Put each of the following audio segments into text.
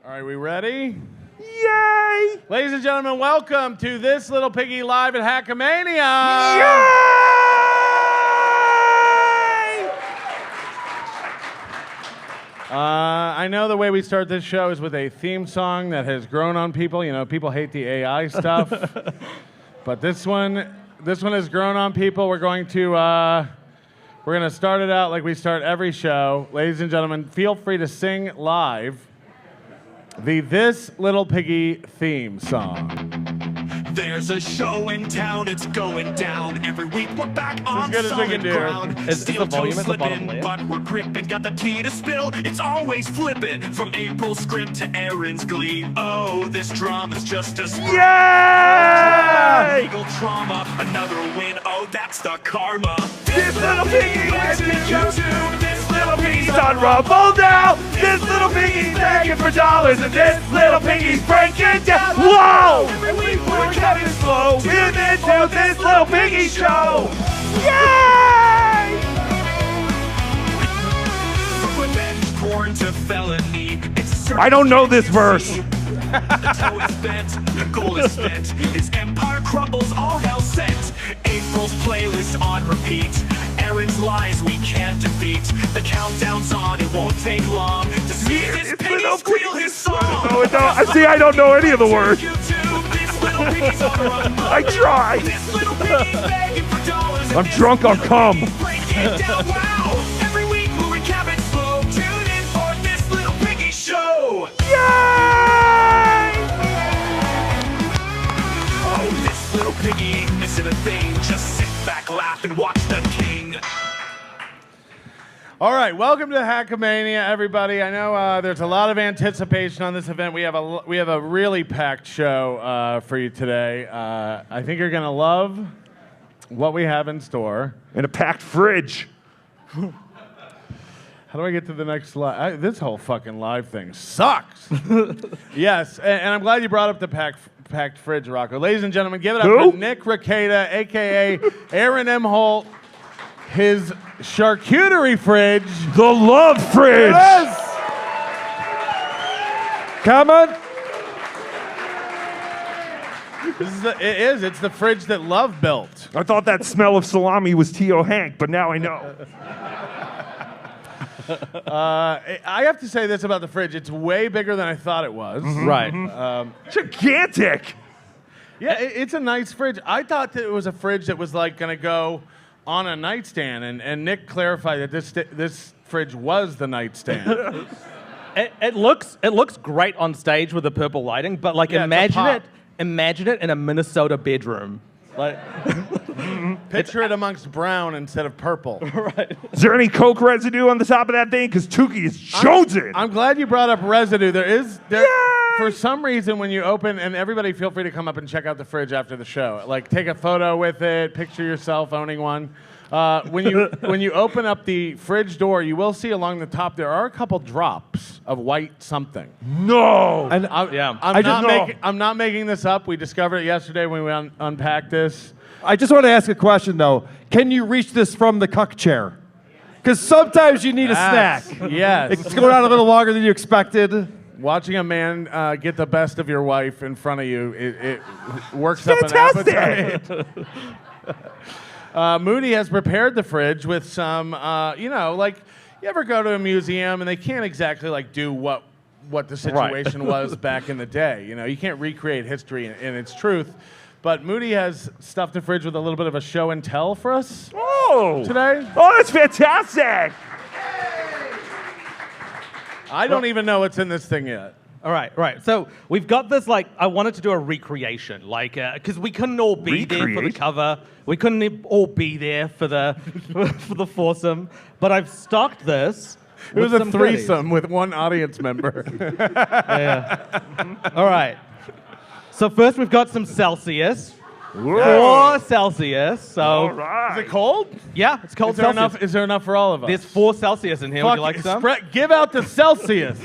All right, we ready? Yay! Ladies and gentlemen, welcome to This Little Piggy live at Hackamania. Yay! I know the way we start this show is with a theme song that has grown on people. You know, people hate the AI stuff. But this one has grown on people. We're going to start it out like we start every show. Ladies and gentlemen, feel free to sing live the This Little Piggy theme song. There's a show in town, it's going down. Every week we're back on good as we can solid do. ground. Is the volume at the bottom slipping, layer? but we're gripping. Got the tea to spill, it's always flipping. From April's script to Aaron's glee. Oh, this drama's just a Yay! legal trauma. Another win, oh, that's the karma. This little piggy went to YouTube. This little Piggy's piggy's on Rumble now. This little piggy's begging for dollars, and this little piggy's breaking down. Whoa! Every week we're Kevin Slow. Tune into This Little Piggy show. Yay! from revenge porn to felony. It's I don't know this verse. The toe is bent, the goal is spent. His empire crumbles, all hell sent. April's playlist on repeat. Aaron's lies we can't defeat. The countdown's on, it won't take long to see this It's piggy little squeal piggy. his song. Oh, no, I see. I don't know any of the words. YouTube, this little piggy's on the run. I tried. This little piggy's begging for dollars. I'm drunk on cum. Break it down, wow. Every week we'll recap it slow. Tune in for This Little Piggy show. Yay! Oh, this little piggy ain't missing a thing. Just sit back, laugh, and watch the king. All right, welcome to Hackamania, everybody. I know there's a lot of anticipation on this event. We have a really packed show for you today. I think you're gonna love what we have in store. In a packed fridge. How do I get to the next slide? This whole fucking live thing sucks. Yes, and I'm glad you brought up the packed fridge, Rocco. Ladies and gentlemen, give it up Who? for Nick Ricada, a.k.a. Aaron Imholte, his charcuterie fridge. The love fridge. Yes! Come on. It's the fridge that Love built. I thought that smell of salami was T.O. Hank, but now I know. I have to say this about the fridge. It's way bigger than I thought it was. Right. Gigantic. Yeah, it's a nice fridge. I thought that it was a fridge that was like going to go on a nightstand, and Nick clarified that this fridge was the nightstand. It looks great on stage with the purple lighting, but like Yeah, imagine it in a Minnesota bedroom. Like Picture it amongst brown instead of purple. right. Is there any Coke residue on the top of that thing? Because Tookie is chosen. I'm glad you brought up residue. There Yay! for some reason when you open, and everybody feel free to come up and check out the fridge after the show. Like take a photo with it, picture yourself owning one. When you open up the fridge door, you will see along the top there are a couple drops of white something. No. And I'm not making this up. We discovered it yesterday when we unpacked this. I just want to ask a question, though. Can you reach this from the cuck chair? Because sometimes you need a snack. Yes. It's going on a little longer than you expected. Watching a man get the best of your wife in front of you, it works up an Fantastic. appetite. Moody has prepared the fridge with some, like you ever go to a museum and they can't exactly like do what the situation was back in the day. You know, you can't recreate history in its truth. But Moody has stuffed the fridge with a little bit of a show and tell for us today. Oh, that's fantastic. I don't even know what's in this thing yet. All right. So we've got this, like, I wanted to do a recreation, like, because we couldn't all be there for the Recreate? cover. We couldn't all be there for the for the foursome. But I've stocked this. It was with a some goodies. threesome with one audience member. All right. So first we've got some Celsius. Whoa. 4 Celsius. So All right. Is it cold? yeah, it's cold Is there Celsius. enough? Is there enough for all of us? There's 4 Celsius in here. Would you like some? Give out the Celsius.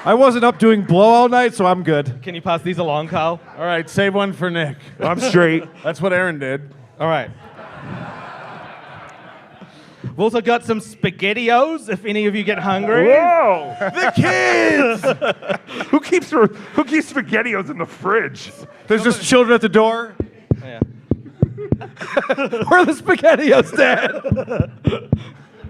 I wasn't up doing blow all night, so I'm good. Can you pass these along, Karl? All right, save one for Nick. I'm straight. That's what Aaron did. All right. We've also got some SpaghettiOs, if any of you get hungry. Whoa! The kids! Who keeps SpaghettiOs in the fridge? There's just children at the door. Yeah. Where are the SpaghettiOs, Dad?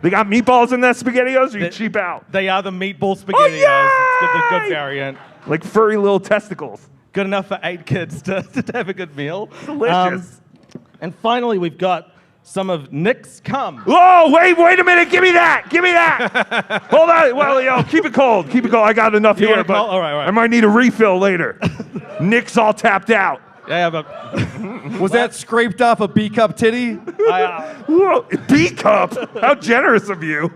They got meatballs in that SpaghettiOs, or you cheap out? They are the meatball SpaghettiOs. It's the good yay! variant. Like furry little testicles. Good enough for 8 kids to have a good meal. Delicious. And finally, we've got some of Nick's cum. Whoa, wait a minute. Give me that. Hold on. Well, yo, keep it cold. I got enough You here, want it but cold? All right. I might need a refill later. Nick's all tapped out. Yeah, but Was that scraped off a B-cup titty? Whoa, B-cup? How generous of you.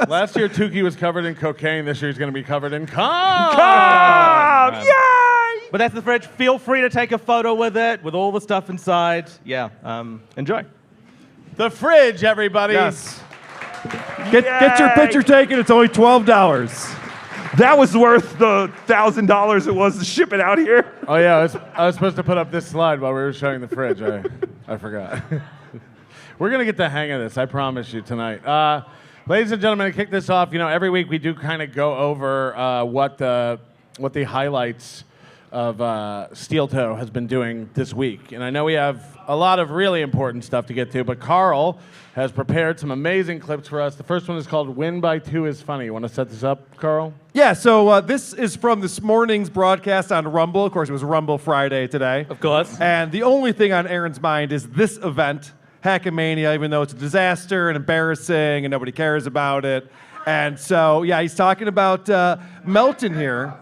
Last year, Tookie was covered in cocaine. This year, he's going to be covered in cum. Yay! but that's the fridge. Feel free to take a photo with it, with all the stuff inside. Yeah, enjoy. The fridge, everybody. Yes. Get your picture taken. It's only $12. That was worth the $1,000 it was to ship it out here. Oh, yeah, I was supposed to put up this slide while we were showing the fridge. I forgot. We're going to get the hang of this, I promise you, tonight. Ladies and gentlemen, to kick this off, every week we do kind of go over what the highlights of SteelToe has been doing this week. And I know we have a lot of really important stuff to get to, but Karl has prepared some amazing clips for us. The first one is called Win by 2 is Funny. You want to set this up, Karl? Yeah, so this is from this morning's broadcast on Rumble. Of course, it was Rumble Friday today. Of course. And the only thing on Aaron's mind is this event, Hackamania, even though it's a disaster and embarrassing and nobody cares about it. And so, yeah, he's talking about Melton here.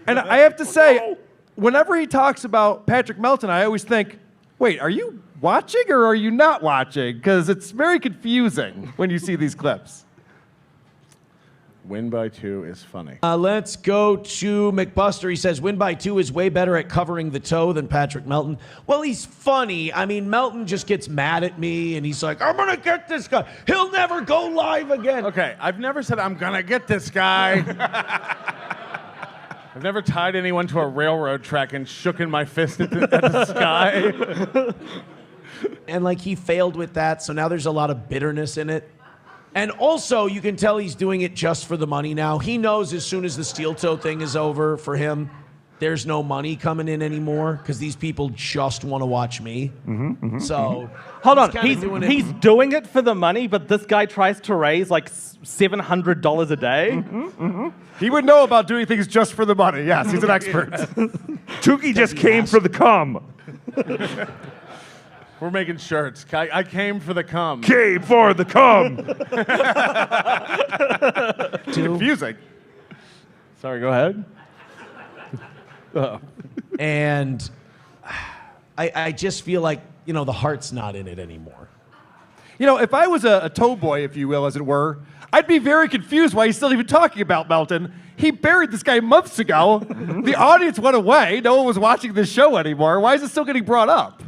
And I have to say, whenever he talks about Patrick Melton, I always think, wait, are you watching or are you not watching? Because it's very confusing when you see these clips. Win by 2 is funny. Let's go to McBuster. He says, Win by 2 is way better at covering the toe than Patrick Melton. Well, he's funny. I mean, Melton just gets mad at me, and he's like, I'm going to get this guy. He'll never go live again. Okay, I've never said I'm going to get this guy. I've never tied anyone to a railroad track and shooken my fist at the sky. And, like, he failed with that, so now there's a lot of bitterness in it. And also, you can tell he's doing it just for the money now. He knows as soon as the SteelToe thing is over for him, there's no money coming in anymore because these people just want to watch me. So, Hold on, he's he's doing it for the money, but this guy tries to raise like $700 a day. He would know about doing things just for the money. Yes, he's an expert. Tookie just came for the cum. We're making shirts. I came for the cum. Came for the cum. Confusing. Sorry, go ahead. And I just feel like, the heart's not in it anymore. If I was a toe boy, if you will, as it were, I'd be very confused why he's still even talking about Melton. He buried this guy months ago. The audience went away. No one was watching this show anymore. Why is it still getting brought up?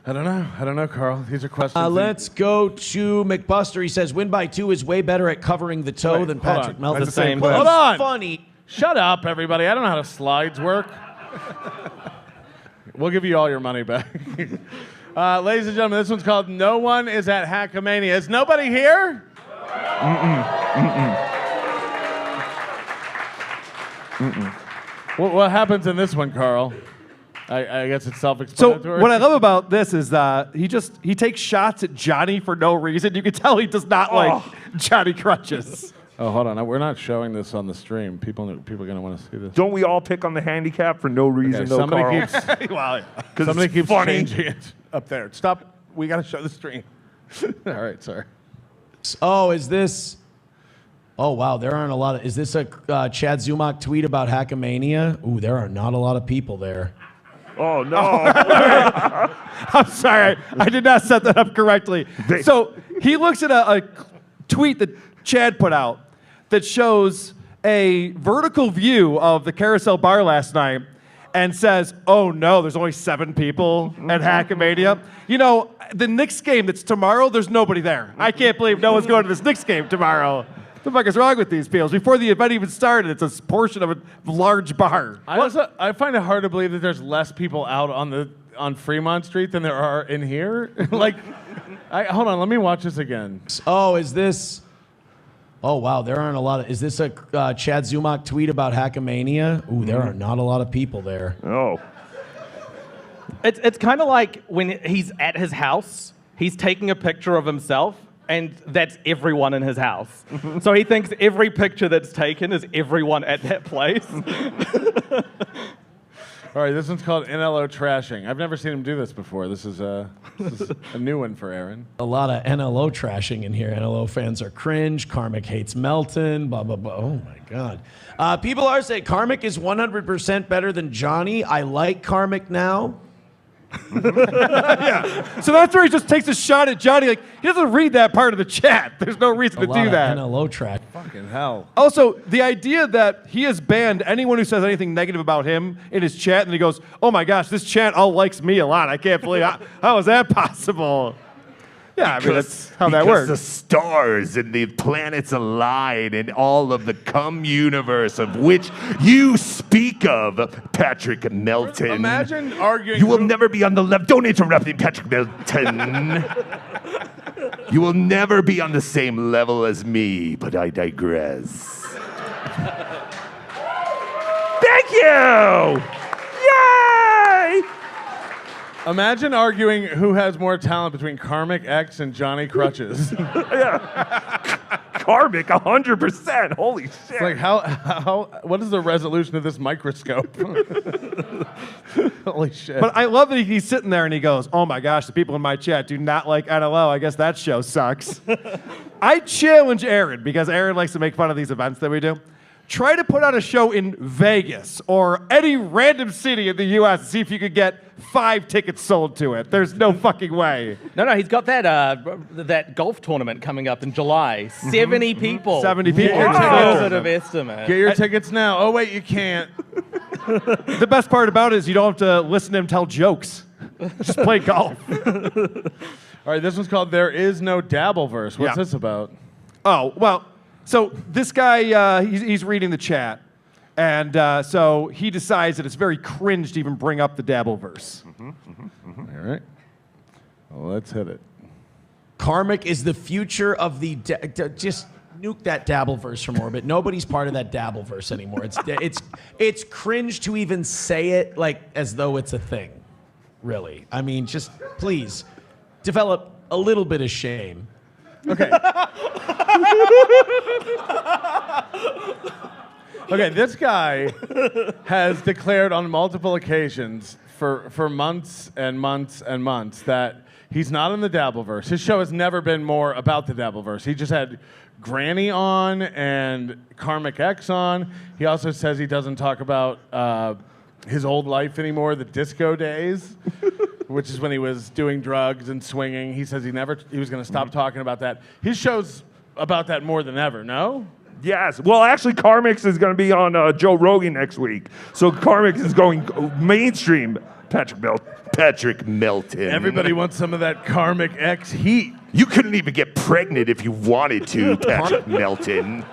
I don't know, Karl. These are questions. Let's go to McBuster. He says, Win by 2 is way better at covering the toe than hold Patrick on. Melton. That's the same clip. Hold on. Funny. Shut up, everybody. I don't know how the slides work. We'll give you all your money back. Ladies and gentlemen, this one's called No One is at Hackamania. Is nobody here? What happens in this one, Karl? I guess it's So self-explanatory. what I love about this is he takes shots at Johnny for no reason. You can tell he does not like Johnny Crutches. Oh, hold on. We're not showing this on the stream. People are going to want to see this. Don't we all pick on the handicap for no reason, Okay, though, somebody Karl? keeps Wow. somebody keeps funny. changing it up there. Stop. We got to show the stream. All right, sorry. Oh, is this... Oh, wow, there aren't a lot of... Is this a Chad Zumach tweet about Hackamania? Ooh, there are not a lot of people there. Oh, no. I'm sorry. I did not set that up correctly. So he looks at a tweet that Chad put out that shows a vertical view of the Carousel Bar last night and says, oh, no, there's only 7 people at Hackamania. The Knicks game that's tomorrow, there's nobody there. I can't believe no one's going to this Knicks game tomorrow. What the fuck is wrong with these people? Before the event even started, it's a portion of a large bar. I find it hard to believe that there's less people out on Fremont Street than there are in here. Like, Hold on, let me watch this again. Oh, is this? Oh, wow, there aren't a lot of... Is this a Chad Zumach tweet about Hackamania? Ooh, there are not a lot of people there. Oh. It's kind of like when he's at his house, he's taking a picture of himself, and that's everyone in his house. So he thinks every picture that's taken is everyone at that place. All right, this one's called NLO Trashing. I've never seen him do this before. This is a new one for Aaron. A lot of NLO trashing in here. NLO fans are cringe. Karmic hates Melton. Blah, blah, blah. Oh, my God. People are saying Karmic is 100% better than Johnny. I like Karmic now. So that's where he just takes a shot at Johnny. Like, he doesn't read that part of the chat. There's no reason to do that. NLO trash. Fucking hell. Also, the idea that he has banned anyone who says anything negative about him in his chat, and he goes, "Oh my gosh, this chat all likes me a lot. I can't believe how is that possible?" Yeah, I mean, that's how that works. Because the stars and the planets align and all of the universe of which you speak of, Patrick Melton. Imagine arguing. You will never be on the left. Don't interrupt me, Patrick Melton. You will never be on the same level as me, but I digress. Thank you! Yay! Imagine arguing who has more talent between Karmic X and Johnny Crutches. Karmic, 100%. Holy shit. It's like, what is the resolution of this microscope? Holy shit. But I love that he's sitting there and he goes, "Oh my gosh, the people in my chat do not like NLO. I guess that show sucks." I challenge Aaron, because Aaron likes to make fun of these events that we do. Try to put on a show in Vegas or any random city in the U.S. and see if you could get 5 tickets sold to it. There's no fucking way. No, he's got that golf tournament coming up in July. 70 people. 70 people. Conservative estimate. Get your tickets now. Oh, wait, you can't. The best part about it is you don't have to listen to him tell jokes. Just play golf. All right, this one's called There Is No Dabbleverse. What's this about? Oh, well, so this guy, he's reading the chat. And so he decides that it's very cringe to even bring up the dabbleverse. All right. Well, let's hit it. Karmic is the future of the... just nuke that dabbleverse from orbit. Nobody's part of that dabbleverse anymore. It's cringe to even say it like as though it's a thing. Really. I mean, just please develop a little bit of shame. Okay. Okay, this guy has declared on multiple occasions for months and months and months that he's not in the Dabbleverse. His show has never been more about the Dabbleverse. He just had Granny on and Karmic X on. He also says he doesn't talk about his old life anymore, the disco days, which is when he was doing drugs and swinging. He says he was going to stop talking about that. His show's about that more than ever, no? Yes. Well, actually, Karmix is going to be on Joe Rogan next week. So Karmix is going mainstream. Patrick Melton. Everybody wants some of that Karmic X heat. You couldn't even get pregnant if you wanted to, Patrick Melton.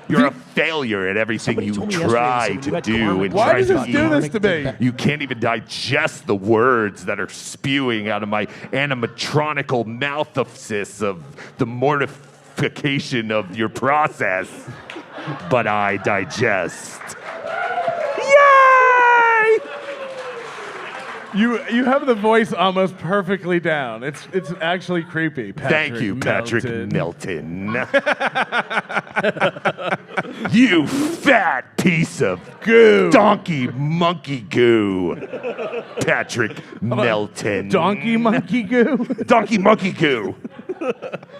You're a failure at everything you try to do. And Why does this do this to me? You can't even digest the words that are spewing out of my animatronical mouthofsis of the mortification of your process. But I digest. Yay! You have the voice almost perfectly down. It's actually creepy. Thank you, Patrick Melton. You fat piece of Goo. donkey monkey goo. Patrick Melton. Donkey monkey goo? Donkey monkey goo.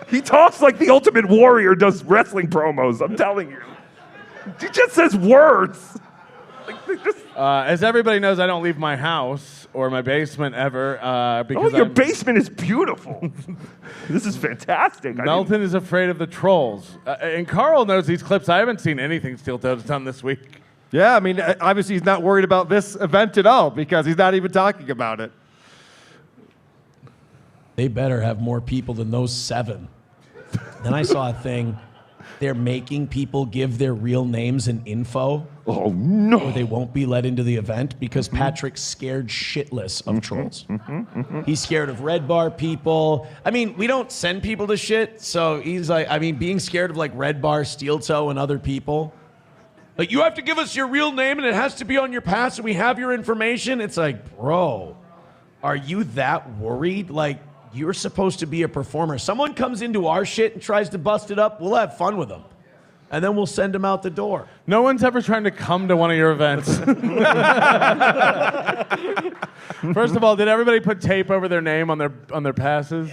He talks like the Ultimate Warrior does wrestling promos, I'm telling you. He just says words. As everybody knows, I don't leave my house or my basement ever because your basement is beautiful. This is fantastic. Melton is afraid of the trolls. And Karl knows these clips. I haven't seen anything SteelToe's done this week. Yeah, I mean, obviously he's not worried about this event at all because he's not even talking about it. They better have more people than those 7. Then I saw a thing they're making people give their real names and info, Oh no! or they won't be let into the event because Patrick's scared shitless of trolls. He's scared of Red Bar people. I mean, we don't send people to shit, so he's like, I mean, being scared of like Red Bar, SteelToe, and other people. Like, you have to give us your real name and it has to be on your pass and we have your information. It's like, bro, are you that worried? Like, you're supposed to be a performer. Someone comes into our shit and tries to bust it up, we'll have fun with them. And then we'll send them out the door. No one's ever trying to come to one of your events. First of all, did everybody put tape over their name on their passes?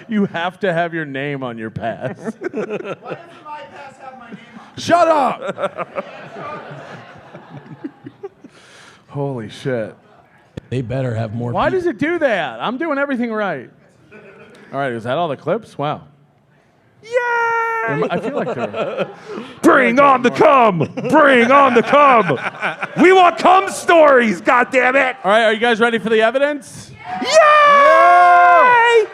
You have to have your name on your pass. Why doesn't my pass have my name on it? Shut up! Holy shit. They better have more Why people. does it do that? I'm doing everything right. All right, is that all the clips? Wow. Yay! I feel like they're... Bring on the cum! Bring on the cum! We want cum stories, goddammit! All right, are you guys ready for the evidence? Yay!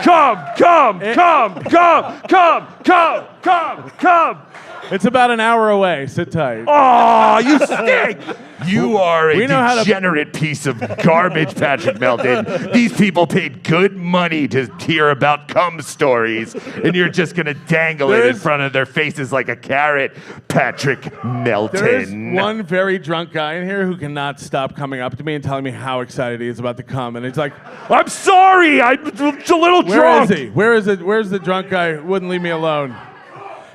Come, come, come, come, come, come, come, come! It's about an hour away. Sit tight. Oh, you stink! You are a We know how to- degenerate piece of garbage, Patrick Melton. These people paid good money to hear about cum stories, and you're just gonna dangle it in There's- front of their faces like a carrot, Patrick Melton. There's one very drunk guy in here who cannot stop coming up to me and telling me how excited he is about the cum. And he's like, I'm sorry, I'm a little where drunk. is he? Where is it? Where's the drunk guy who wouldn't leave me alone?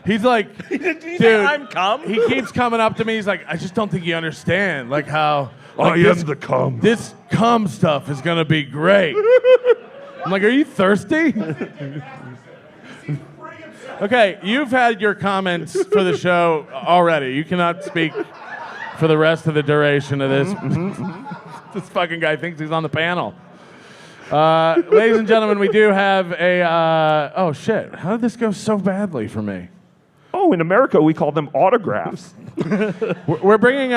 He's like, dude, I'm cum? He keeps coming up to me. He's like, I just don't think you understand, like how like I am the cum. This cum stuff is gonna be great. I'm like, are you thirsty? Okay, you've had your comments for the show already. You cannot speak for the rest of the duration of this. This fucking guy thinks he's on the panel. Ladies and gentlemen, we do have a. Oh shit! How did this go so badly for me? Oh, in America, we call them autographs. We're bringing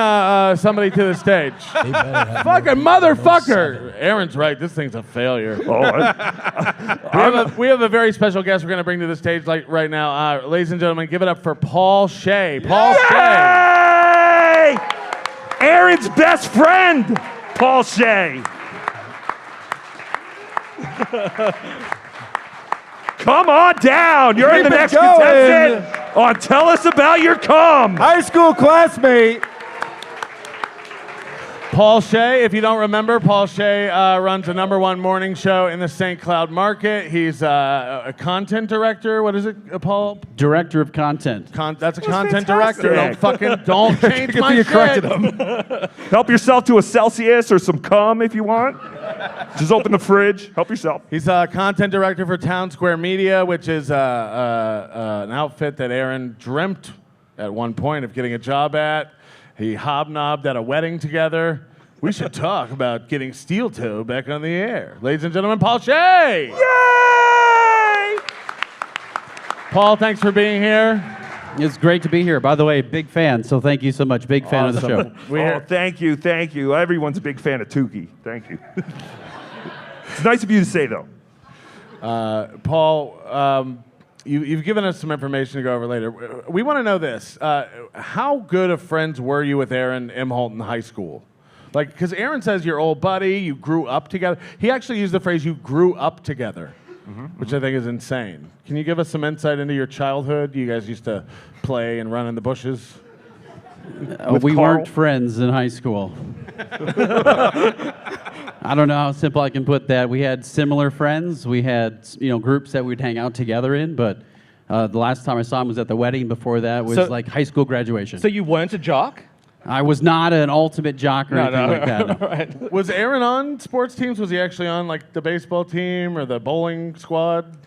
somebody to the stage. They better have Fucking motherfucker! Aaron's right. This thing's a failure. Oh, We have a very special guest we're going to bring to the stage right now. Ladies and gentlemen, give it up for Paul Shay. Paul Shay. Yay! Aaron's best friend, Paul Shay. Come on down. You're in the Keep it next going. contestant on Tell Us About Your Cum. High school classmate. Paul Shay, if you don't remember, Paul Shay runs a #1 morning show in the St. Cloud market. He's a content director. What is it, Paul? Director of content. That's a content fantastic. director. Don't change my You shit. corrected him. Help yourself to a Celsius or some cum if you want. Just open the fridge. Help yourself. He's a content director for Town Square Media, which is an outfit that Aaron dreamt at one point of getting a job at. He hobnobbed at a wedding together. We should talk about getting SteelToe back on the air. Ladies and gentlemen, Paul Shay. Yay! Paul, thanks for being here. It's great to be here. By the way, big fan, so thank you so much. Big fan of the show. Oh, thank you, thank you. Everyone's a big fan of Tookie. Thank you. It's nice of you to say, though. Paul, you've given us some information to go over later. We want to know this. How good of friends were you with Aaron Imholte in high school? Like, because Aaron says you're old buddy, you grew up together. He actually used the phrase, you grew up together, which I think is insane. Can you give us some insight into your childhood? You guys used to play and run in the bushes? We Karl? weren't friends in high school. I don't know how simple I can put that. We had similar friends. We had groups that we'd hang out together in, but the last time I saw him was at the wedding. Before that was So- like high school graduation. So you weren't a jock? I was not an ultimate jock or anything like that. no. Right. Was Aaron on sports teams? Was he actually on like the baseball team or the bowling squad?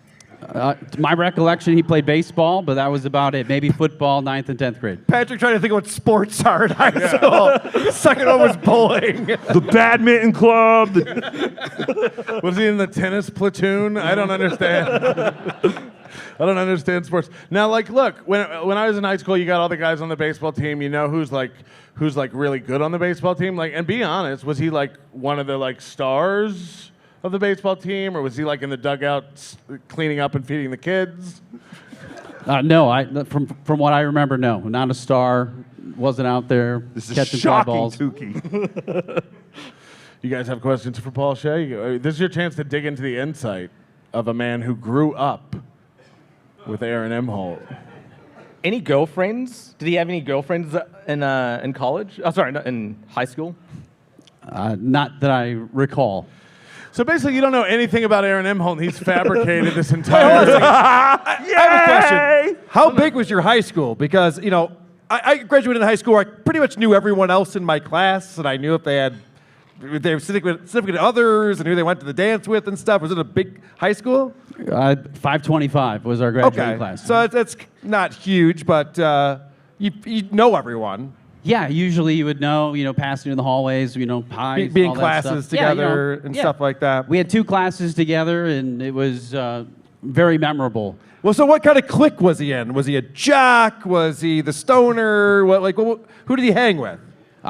To my recollection, he played baseball, but that was about it. Maybe football, 9th and 10th grade. Patrick trying to think of what sports are in high school. Second one was bowling. The badminton club. Was he in the tennis platoon? I don't understand. I don't understand sports. Now, like, look, when I was in high school, you got all the guys on the baseball team. You know who's really good on the baseball team. Like, and be honest, was he like one of the like stars of the baseball team, or was he like in the dugout cleaning up and feeding the kids? No, from what I remember, no. Not a star. Wasn't out there This is catching fly shocking, balls. Tookie. You guys have questions for Paul Shay? This is your chance to dig into the insight of a man who grew up with Aaron Imholte. Any girlfriends? Did he have any girlfriends in college? Oh, sorry, not in high school. Not that I recall. So basically, you don't know anything about Aaron Imholte. He's fabricated this entire thing. I have a question. How big was your high school? Because, you know, I graduated high school. I pretty much knew everyone else in my class, and I knew if they were significant others and who they went to the dance with and stuff. Was it a big high school? 525 was our graduating class. So it's not huge, but you know everyone. Yeah, usually you would know, passing in the hallways, pies, Be in all that classes stuff. Yeah, together and stuff like that. We had 2 classes together, and it was very memorable. Well, so what kind of clique was he in? Was he a jock? Was he the stoner? Who did he hang with?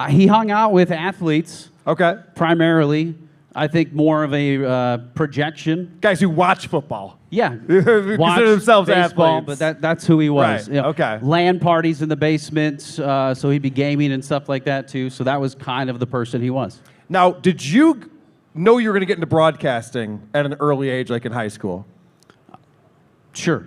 He hung out with athletes. Okay. Primarily. I think more of a projection. Guys who watch football. Yeah. Consider themselves baseball, athletes. but that's who he was. Right, okay. LAN parties in the basement, so he'd be gaming and stuff like that too. So that was kind of the person he was. Now, did you know you were going to get into broadcasting at an early age, like in high school? Sure.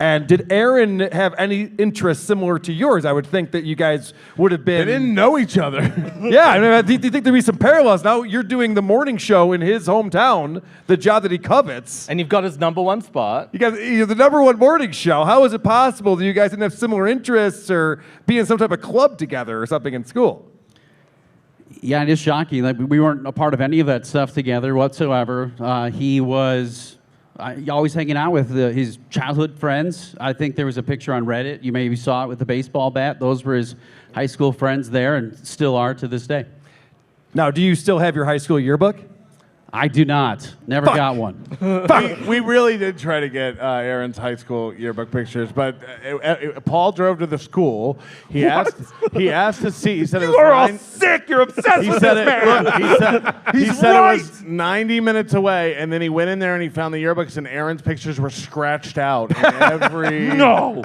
And did Aaron have any interests similar to yours? I would think that you guys would have been... They didn't know each other. Yeah, I mean, do you think there'd be some parallels? Now you're doing the morning show in his hometown, the job that he covets. And you've got his #1 spot. You got the #1 morning show. How is it possible that you guys didn't have similar interests or be in some type of club together or something in school? Yeah, it is shocking. Like, we weren't a part of any of that stuff together whatsoever. He was always hanging out with his childhood friends. I think there was a picture on Reddit. You maybe saw it with the baseball bat. Those were his high school friends there and still are to this day. Now, do you still have your high school yearbook? I do not. Never got one. We really did try to get Aaron's high school yearbook pictures, but Paul drove to the school. He asked to see. He said You are all sick. You're obsessed with this man. He said it was 90 minutes away, and then he went in there and he found the yearbooks, and Aaron's pictures were scratched out in every. No.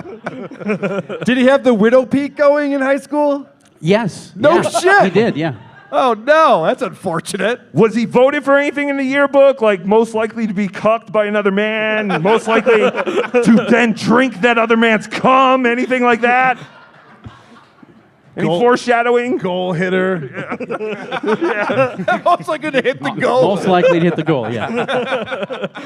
Did he have the widow peak going in high school? Yes. No yeah. shit. He did, yeah. Oh, no. That's unfortunate. Was he voted for anything in the yearbook? Like most likely to be cucked by another man? Most likely to then drink that other man's cum? Anything like that? Any foreshadowing? Goal hitter. Most likely to hit the goal. Most likely to hit the goal, yeah.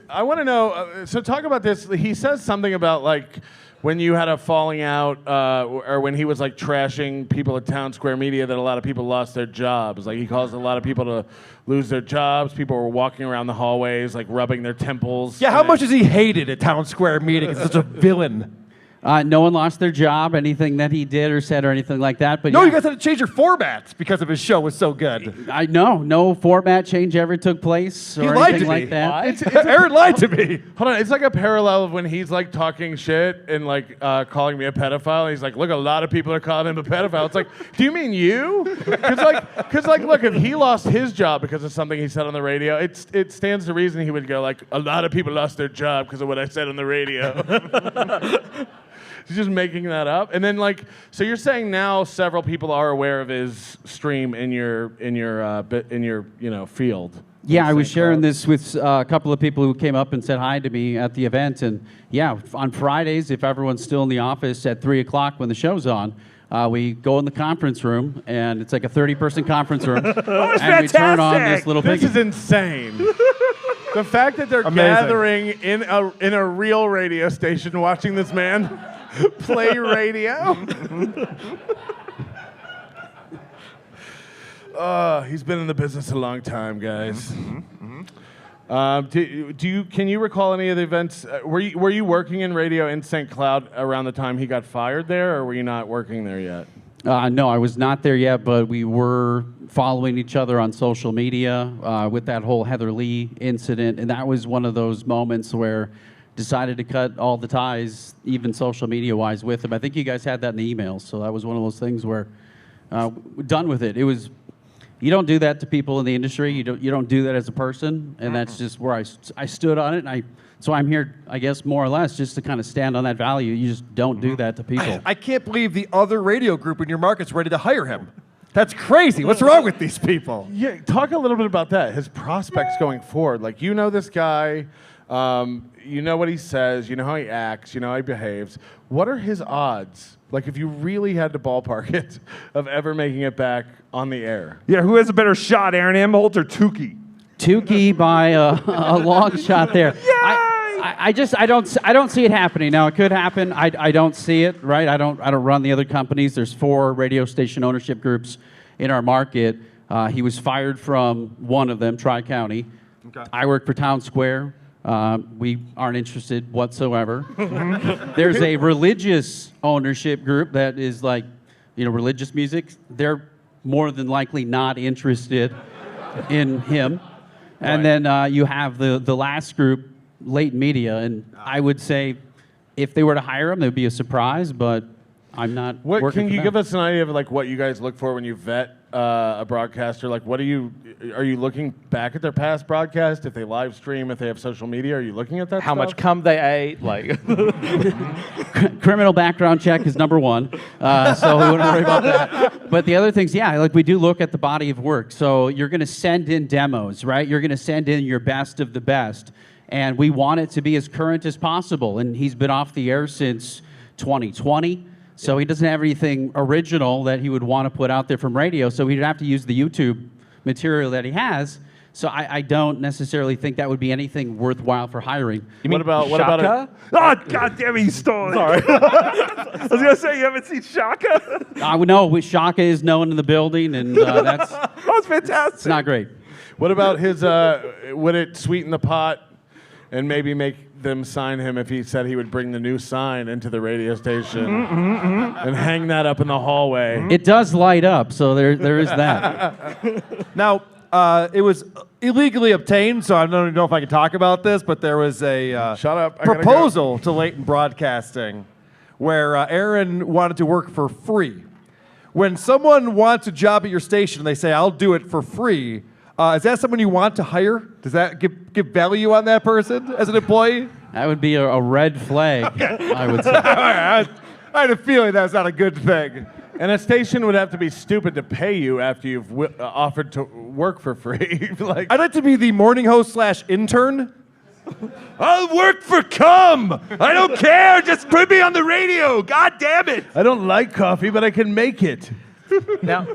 I want to know, so talk about this. He says something about like when you had a falling out or when he was like trashing people at Town Square Media that a lot of people lost their jobs. Like he caused a lot of people to lose their jobs. People were walking around the hallways like rubbing their temples. Yeah, how much is he hated at Town Square Media? He's such a villain. No one lost their job, anything that he did or said or anything like that. But No, yeah, you guys had to change your formats because of his show was so good. I know no format change ever took place or He lied anything to like me. that. Aaron lied to me. Hold on, it's like a parallel of when he's like talking shit and like calling me a pedophile. And he's like, look, a lot of people are calling him a pedophile. It's like, do you mean you? Because look, if he lost his job because of something he said on the radio, it stands to reason he would go like, a lot of people lost their job because of what I said on the radio. He's just making that up, and then like, so you're saying now several people are aware of his stream in your field. Yeah, I was sharing this with a couple of people who came up and said hi to me at the event, and yeah, on Fridays, if everyone's still in the office at 3 o'clock when the show's on, we go in the conference room, and it's like a 30-person conference room, and we turn on this little This Piggy. is insane. The fact that they're Amazing. gathering in a real radio station watching this man play radio. He's been in the business a long time, guys. Can you recall any of the events? Were you working in radio in St. Cloud around the time he got fired there, or were you not working there yet? No, I was not there yet, but we were following each other on social media with that whole Heather Lee incident, and that was one of those moments where decided to cut all the ties, even social media-wise, with him. I think you guys had that in the emails, so that was one of those things where we're done with it. It was you don't do that to people in the industry. You don't do that as a person, and that's just where I stood on it. And so I'm here, I guess, more or less, just to kind of stand on that value. You just don't do that to people. I can't believe the other radio group in your market's ready to hire him. That's crazy. What's wrong with these people? Yeah, talk a little bit about that. His prospects going forward. Like, you know this guy. You know what he says. You know how he acts. You know how he behaves. What are his odds? Like, if you really had to ballpark it, of ever making it back on the air? Yeah, who has a better shot, Aaron Imholte or Tookie? Tookie by a long shot there. I don't see it happening. Now it could happen. I don't see it. Right. I don't run the other companies. There's 4 radio station ownership groups in our market. He was fired from one of them, Tri-County. Okay. I work for Town Square. We aren't interested whatsoever. There's a religious ownership group that is like, religious music. They're more than likely not interested in him. And then you have the last group, Late Media, and I would say if they were to hire him, it would be a surprise, but I'm not working Can you for give them. us an idea of like what you guys look for when you vet a broadcaster? Like, are you looking back at their past broadcast? If they live stream, if they have social media, are you looking at that How stuff? much cum they ate, like. Criminal background check is number 1, so we wouldn't worry about that. But the other things, like we do look at the body of work. So you're going to send in demos, right? You're going to send in your best of the best. And we want it to be as current as possible. And he's been off the air since 2020. So he doesn't have anything original that he would want to put out there from radio. So he'd have to use the YouTube material that he has. So I don't necessarily think that would be anything worthwhile for hiring. What about it? Oh, God damn it, you stole it. Sorry. I was going to say, you haven't seen Shaka? No, Shaka is known in the building, and that's fantastic. it's not great. What about his? Would it sweeten the pot and maybe make them sign him if he said he would bring the new sign into the radio station and hang that up in the hallway? It does light up, so there is that. Now, it was illegally obtained, so I don't even know if I can talk about this, but there was a Shut up. I gotta proposal to Leighton Broadcasting where Aaron wanted to work for free. When someone wants a job at your station and they say, I'll do it for free, is that someone you want to hire? Does that give value on that person as an employee? That would be a red flag, I would say. I had a feeling that's not a good thing. And a station would have to be stupid to pay you after you've offered to work for free. Like, I'd like to be the morning host / intern. I'll work for cum. I don't care. Just put me on the radio. God damn it. I don't like coffee, but I can make it. Now,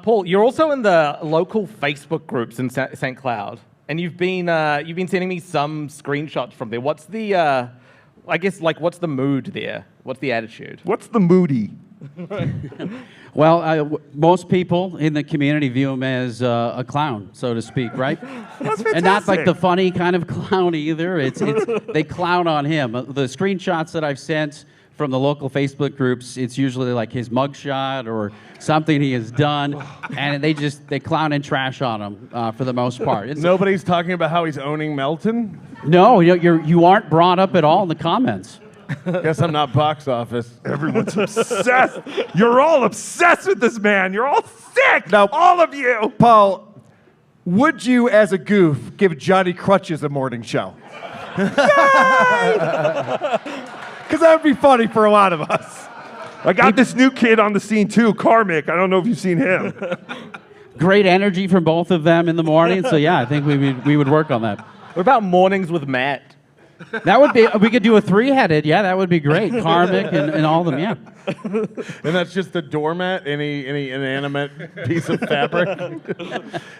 Paul, you're also in the local Facebook groups in St. Cloud, and you've been sending me some screenshots from there. What's the, what's the mood there? What's the attitude? What's the Moody? Well, most people in the community view him as a clown, so to speak, right? That's fantastic. And not like the funny kind of clown either. It's they clown on him. The screenshots that I've sent from the local Facebook groups, it's usually like his mugshot or something he has done, and they clown and trash on him for the most part. Nobody's talking about how he's owning Melton? No, you aren't brought up at all in the comments. Guess I'm not box office. Everyone's obsessed. You're all obsessed with this man. You're all sick. Now, all of you. Paul, would you, as a goof, give Johnny Crutches a morning show? Because that would be funny for a lot of us. I got this new kid on the scene too, Karmic. I don't know if you've seen him. Great energy from both of them in the morning. So yeah, I think we would work on that. What about mornings with Matt? That would be, we could do a 3-headed. Yeah, that would be great. Karmic and all of them, yeah. And that's just the doormat, any inanimate piece of fabric.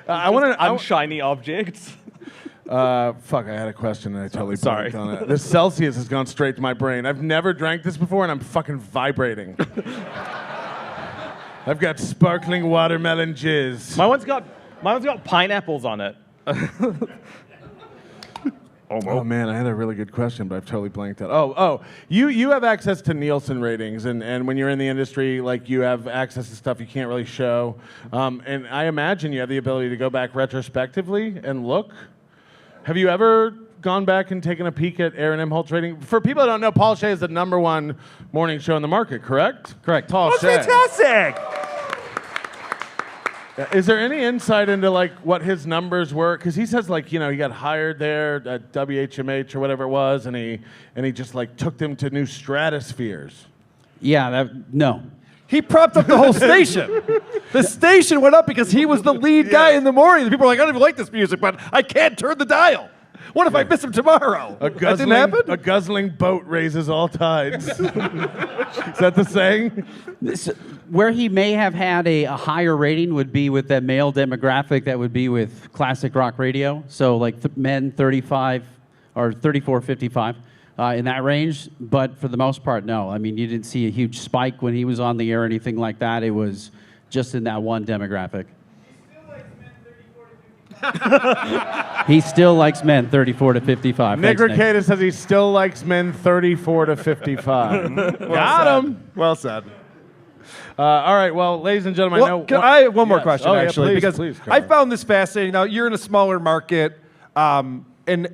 I want to Unshiny objects. Fuck, I had a question and I totally blanked on it. The Celsius has gone straight to my brain. I've never drank this before and I'm fucking vibrating. I've got sparkling watermelon jizz. My one's got pineapples on it. Oh man, I had a really good question, but I've totally blanked out. You have access to Nielsen ratings, and when you're in the industry, like you have access to stuff you can't really show. And I imagine you have the ability to go back retrospectively and look. Have you ever gone back and taken a peek at Aaron Imholte's rating? For people that don't know, Paul Shay is the #1 morning show in the market, correct? Correct. Paul That's Shay. fantastic. Is there any insight into like what his numbers were? Because he says like he got hired there at WHMH or whatever it was, and he just like took them to new stratospheres. Yeah, no. He propped up the whole station. The station went up because he was the lead guy in the morning. The people were like, I don't even like this music, but I can't turn the dial. What if I miss him tomorrow? That didn't happen? A guzzling boat raises all tides. Is that the saying? Where he may have had a higher rating would be with that male demographic that would be with classic rock radio. So like men 35 or 34, 55 in that range. But for the most part, no. I mean, you didn't see a huge spike when he was on the air or anything like that. It was just in that one demographic. He still likes men 34 to 55. Nick Thanks, Ricada says he still likes men 34 to 55. Got him. Well said. All right, well, ladies and gentlemen, I have one more question, Oh, yeah, actually, please, because Carl. I found this fascinating. Now, you're in a smaller market, and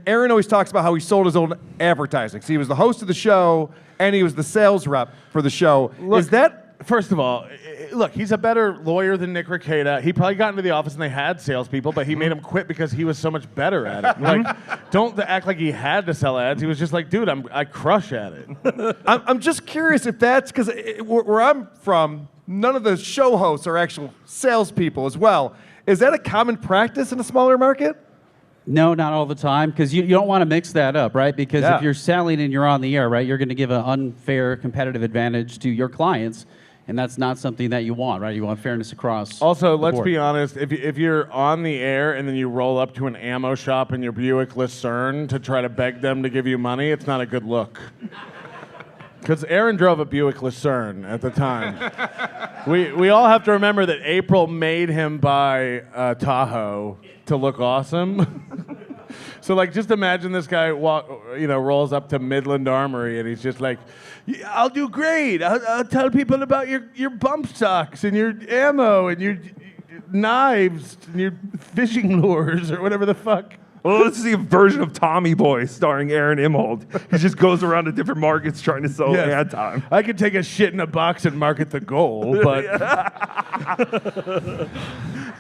Aaron always talks about how he sold his own advertising. So he was the host of the show, and he was the sales rep for the show. Is that... First of all, look, he's a better lawyer than Nick Ricada. He probably got into the office and they had salespeople, but he made him quit because he was so much better at it. Like, don't act like he had to sell ads. He was just like, dude, I crush at it. I'm just curious if that's because where I'm from, none of the show hosts are actual salespeople as well. Is that a common practice in a smaller market? No, not all the time, because you don't want to mix that up, right? Because Yeah. if you're selling and you're on the air, right, you're going to give an unfair competitive advantage to your clients, and that's not something that you want, right? You want fairness across. Also, the let's board. be honest. If you're on the air and then you roll up to an ammo shop in your Buick Lucerne to try to beg them to give you money, it's not a good look. Because Aaron drove a Buick Lucerne at the time. We all have to remember that April made him buy a Tahoe to look awesome. So, like, just imagine this guy rolls up to Midland Armory and he's just like, "Yeah, I'll do great. I'll tell people about your bump stocks and your ammo and your knives and your fishing lures," or whatever the fuck. Well, let's see a version of Tommy Boy starring Aaron Imholte. He just goes around to different markets trying to sell Yes. ad time. I could take a shit in a box and market the goal, but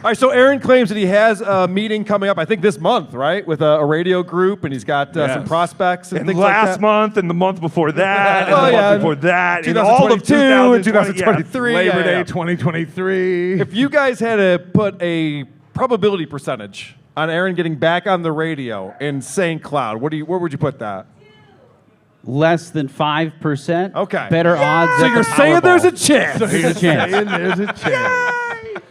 All right, so Aaron claims that he has a meeting coming up, I think this month, right, with a radio group, and he's got some Yes. prospects and And things like last that. month, and the month before that, and Oh, the yeah, month before that, and all of 2022 and 2020. 2023. Labor yeah, Day yeah. 2023. If you guys had to put a probability percentage on Aaron getting back on the radio in St. Cloud, where would you put that? Less than 5%. Okay. Better odds. So at you're the saying Powerball. there's a chance. There's a chance. And there's a chance.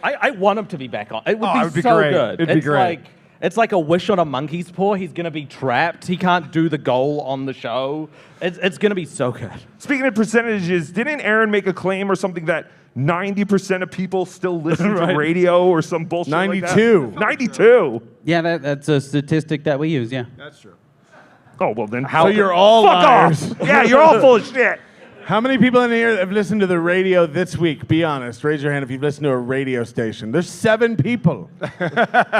I want him to be back on. It would Oh, be it would be so great. good. It'd be it's great. It's like a wish on a monkey's paw. He's going to be trapped. He can't do the goal on the show. It's going to be so good. Speaking of percentages, didn't Aaron make a claim or something that 90% of people still listen to radio or some bullshit 92. like that? 92. Yeah, that's a statistic that we use, yeah. That's true. Oh, well then. So you're all Fuck liars. off. Yeah, you're all full of shit. How many people in here have listened to the radio this week? Be honest. Raise your hand if you've listened to a radio station. There's 7 people.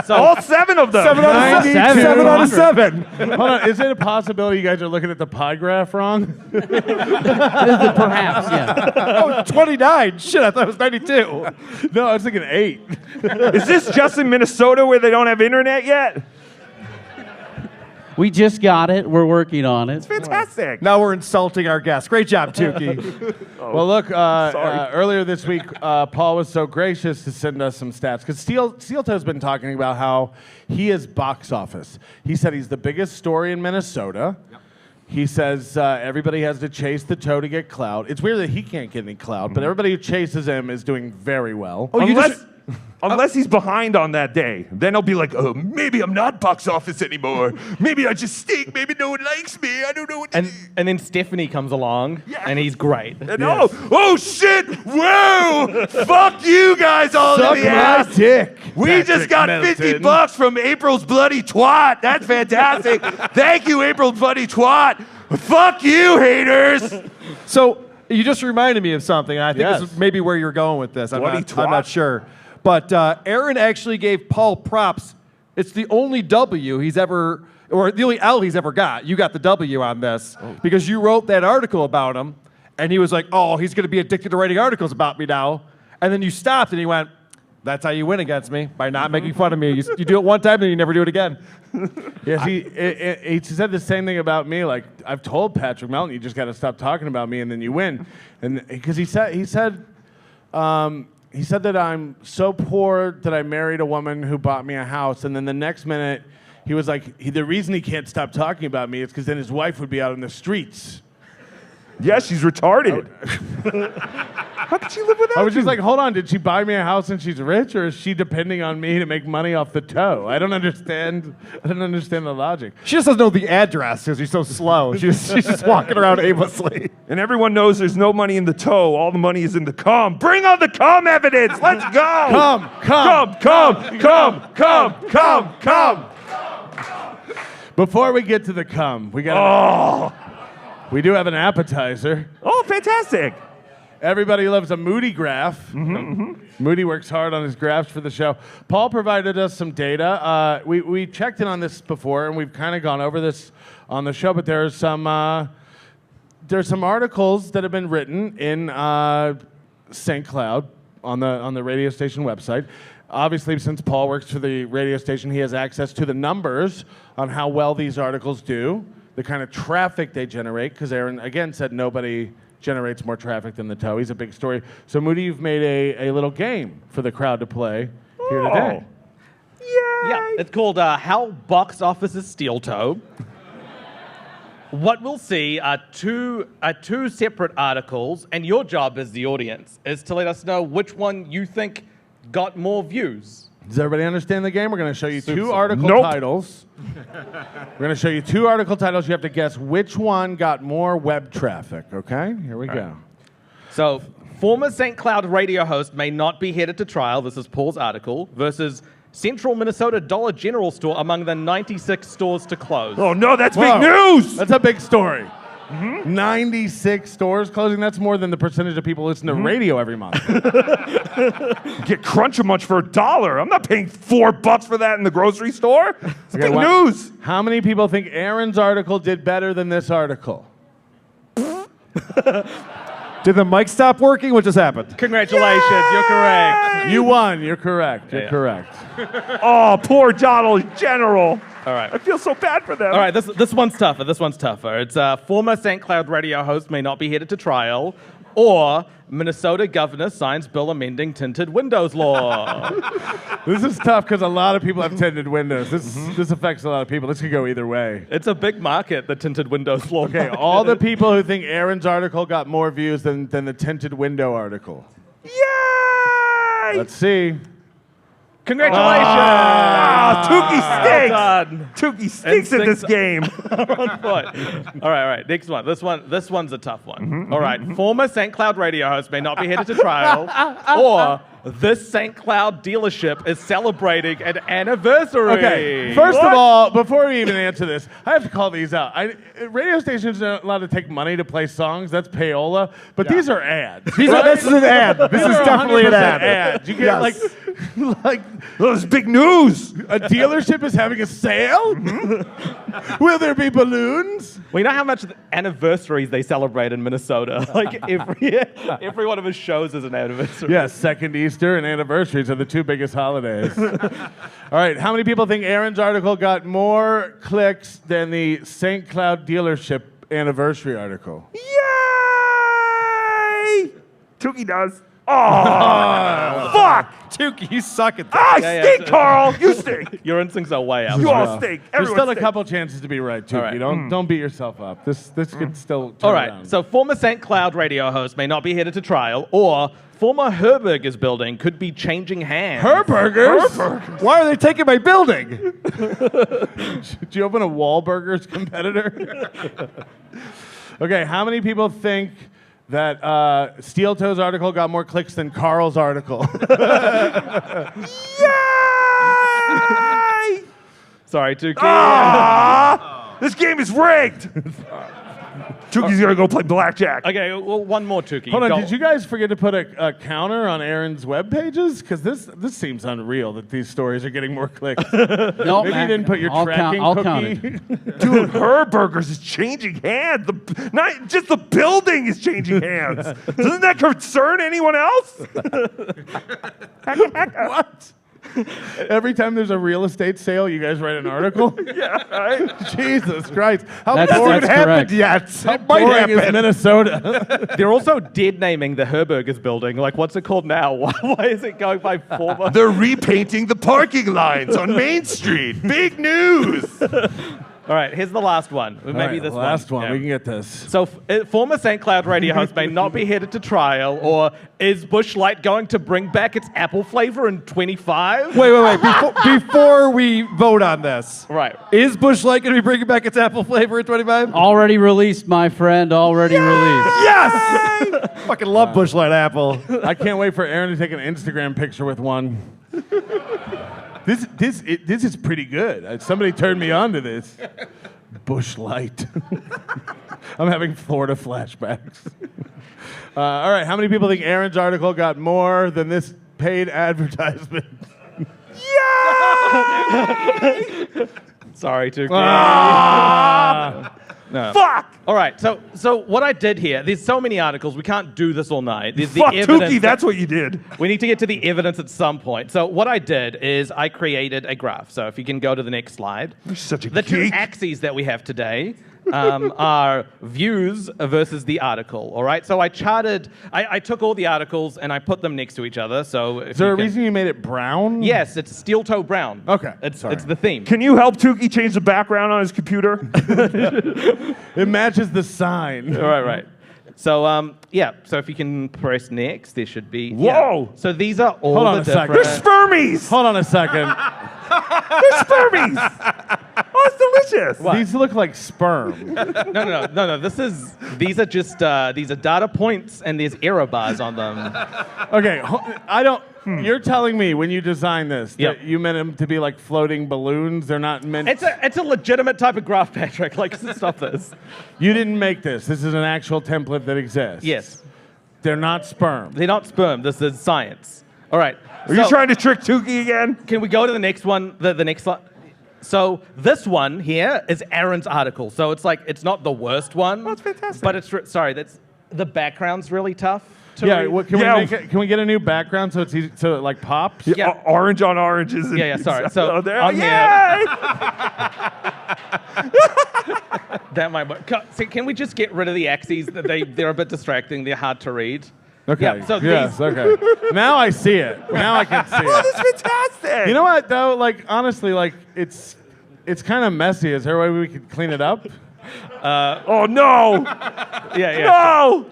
All 7 of them. 7 out of 7. 92. 7 out of 7. Hold on. Is it a possibility you guys are looking at the pie graph wrong? Perhaps, yeah. Oh, 29. Shit, I thought it was 92. No, I was thinking 8. Is this just in Minnesota where they don't have internet yet? We just got it. We're working on it. Fantastic. Now we're insulting our guests. Great job, Tookie. Well, look, sorry. earlier this week, Paul was so gracious to send us some stats. Because SteelToe's been talking about how he is box office. He said he's the biggest story in Minnesota. Yep. He says everybody has to chase the toe to get clout. It's weird that he can't get any clout, but everybody who chases him is doing very well. Unless he's behind on that day. Then he'll be like, oh, maybe I'm not box office anymore. Maybe I just stink. Maybe no one likes me. I don't know what to do. And then Stephanie comes along, and he's great. And oh shit! Whoa! Fuck you guys all Suck in the my ass. dick. We just got Melton. $50 from April's bloody twat. That's fantastic. Thank you, April's bloody twat. Fuck you, haters. So you just reminded me of something, and I think Yes. this is maybe where you're going with this. I'm Bloody not twat. sure. But Aaron actually gave Paul props. It's the only W he's ever, or the only L he's ever got. You got the W on this because you wrote that article about him, and he was like, oh, he's going to be addicted to writing articles about me now. And then you stopped, and he went, That's how you win against me, by not making fun of me. You do it one time, then you never do it again. Yes, he said the same thing about me. Like, I've told Patrick Melton, you just got to stop talking about me, and then you win. And because he said that I'm so poor that I married a woman who bought me a house, and then the next minute he was like, the reason he can't stop talking about me is because then his wife would be out in the streets. Yeah, she's retarded. How could she live without I was just you? like, hold on, did she buy me a house and she's rich, or is she depending on me to make money off the toe? I don't understand the logic. She just doesn't know the address because she's so slow. She's just walking around aimlessly. And everyone knows there's no money in the toe. All the money is in the cum. Bring on the cum evidence. Let's go. Come. Before we get to the cum, we do have an appetizer. Oh, fantastic. Everybody loves a Moody graph. Moody works hard on his graphs for the show. Paul provided us some data. We checked in on this before, and we've kind of gone over this on the show, but there's some articles that have been written in St. Cloud on the radio station website. Obviously, since Paul works for the radio station, he has access to the numbers on how well these articles do, the kind of traffic they generate, because Aaron, again, said nobody generates more traffic than the toe. He's a big story. So, Moody, you've made a little game for the crowd to play here today. Yeah, it's called How Box Office is SteelToe. What we'll see are two separate articles, and your job as the audience is to let us know which one you think got more views. Does everybody understand the game? We're going to show you two article titles. We're going to show you two article titles. You have to guess which one got more web traffic, okay? Here we go. So, former St. Cloud radio host may not be headed to trial, this is Paul's article, versus Central Minnesota Dollar General store among the 96 stores to close. Oh, no, that's big news. That's a big story. 96 stores closing. That's more than the percentage of people listen to radio every month. Get Crunch a Munch for $1. I'm not paying $4 for that in the grocery store. It's big news. How many people think Aaron's article did better than this article? Did the mic stop working? What just happened? Congratulations, you're correct. You won. You're correct. You're correct. Oh, poor Donald General. All right. I feel so bad for them. All right, this one's tougher. It's former St. Cloud radio host may not be headed to trial, or Minnesota governor signs bill amending tinted windows law. This is tough because a lot of people have tinted windows. This affects a lot of people. This could go either way. It's a big market, the tinted windows law. Okay, all the people who think Aaron's article got more views than the tinted window article. Yay! Let's see. Congratulations! Tookie stinks. Well done. Tookie stinks at this game. All right. Next one. This one's a tough one. All right. Former St. Cloud radio host may not be headed to trial, or this St. Cloud dealership is celebrating an anniversary. Okay. First of all, before we even answer this, I have to call these out. Radio stations are not allowed to take money to play songs. That's payola. But these are ads. This is an ad. This is definitely an ad. Ads. You get like Those big news. a delership is having a sale. Will there be balloons? We know how much anniversaries they celebrate in Minnesota. Like every one of his shows is an anniversary. Yes, second Easter and anniversaries are the two biggest holidays. All right, how many people think Aaron's article got more clicks than the St. Cloud dealership anniversary article? Yay! Tookie does. Oh, fuck! Tookie, you suck at I that. stink, Carl. You stink. Your instincts are way out. You all stink. There's Everyone still a stinks. couple chances to be right, too. All right. Don't beat yourself up. This could still turn All right, around. so former St. Cloud radio host may not be headed to trial, or former Herberger's building could be changing hands. Herberger's? Why are they taking my building? Did you open a Wahlburgers competitor? Okay, how many people think that SteelToe's article got more clicks than Karl's article? Yay! Sorry, Tookie. This game is rigged. Tookie's gonna go play blackjack. Okay, well, one more, Tookie. Hold on, Go. did you guys forget to put a counter on Aaron's web pages? Because this seems unreal that these stories are getting more clicks. No, Maybe you didn't put your tracking I'll cookie. count it. Dude, her burgers is changing hands. Not just the building is changing hands. Doesn't that concern anyone else? What? Every time there's a real estate sale, you guys write an article? Yeah, right? Jesus Christ. How That's boring correct. yet. How boring is Minnesota? They're also dead naming the Herberger's building. Like, what's it called now? Why is it going by former? They're repainting the parking lines on Main Street. Big news. All right, here's the last one. Maybe All right, this last one. Yeah. We can get this. So, former St. Cloud radio host may not be headed to trial, or is Busch Light going to bring back its apple flavor in 25? Wait. Before we vote on this, Right. is Busch Light going to be bringing back its apple flavor at 25? Already released, my friend. Already released. Yes! Fucking love Busch Light apple. I can't wait for Aaron to take an Instagram picture with one. This is pretty good. Somebody turned me on to this. Busch Light. I'm having Florida flashbacks. All right, how many people think Aaron's article got more than this paid advertisement? Sorry, Tookie. No. Fuck. All right, so what I did here, there's so many articles, we can't do this all night. There's the Fuck evidence Tookie, that's what you did. We need to get to the evidence at some point. So what I did is I created a graph. So if you can go to the next slide. You're such a The two geek. axes that we have today are views versus the article, all right? So I took all the articles and I put them next to each other. So if Is there you a can- reason you made it brown? Yes, it's SteelToe brown. Okay, It's sorry. the theme. Can you help Tookie change the background on his computer? It matches the sign. Right. So, so if you can press next, there should be... Whoa! Yeah. So these are all Hold on the a second. They're different... spermies! Hold on a second. They're spermies! Oh, it's delicious! These look like sperm. No. These are just data points, and there's error bars on them. Okay, I don't... You're telling me when you designed this that Yep. you meant them to be like floating balloons? They're not meant... It's a legitimate type of graph, Patrick. Like, stop this. You didn't make this. This is an actual template that exists. Yes, They're not sperm. they're not sperm. This is science. All right. Are you trying to trick Tookie again? Can we go to the next one? The next slide. So this one here is Aaron's article. So it's not the worst one. That's fantastic. But the background's really tough. To Yeah, read. can we get a new background so it's easy, so it like pops? Yeah. Orange on oranges. And Yeah, sorry. So oh, there. on here- Yay! That might work. See, can we just get rid of the axes? They're a bit distracting. They're hard to read. Okay. Yeah, so yes, these- okay. Now I see it. Now I can see it. That's fantastic. You know what though? Like honestly, like it's kind of messy. Is there a way we could clean it up? Oh no! Yeah. No!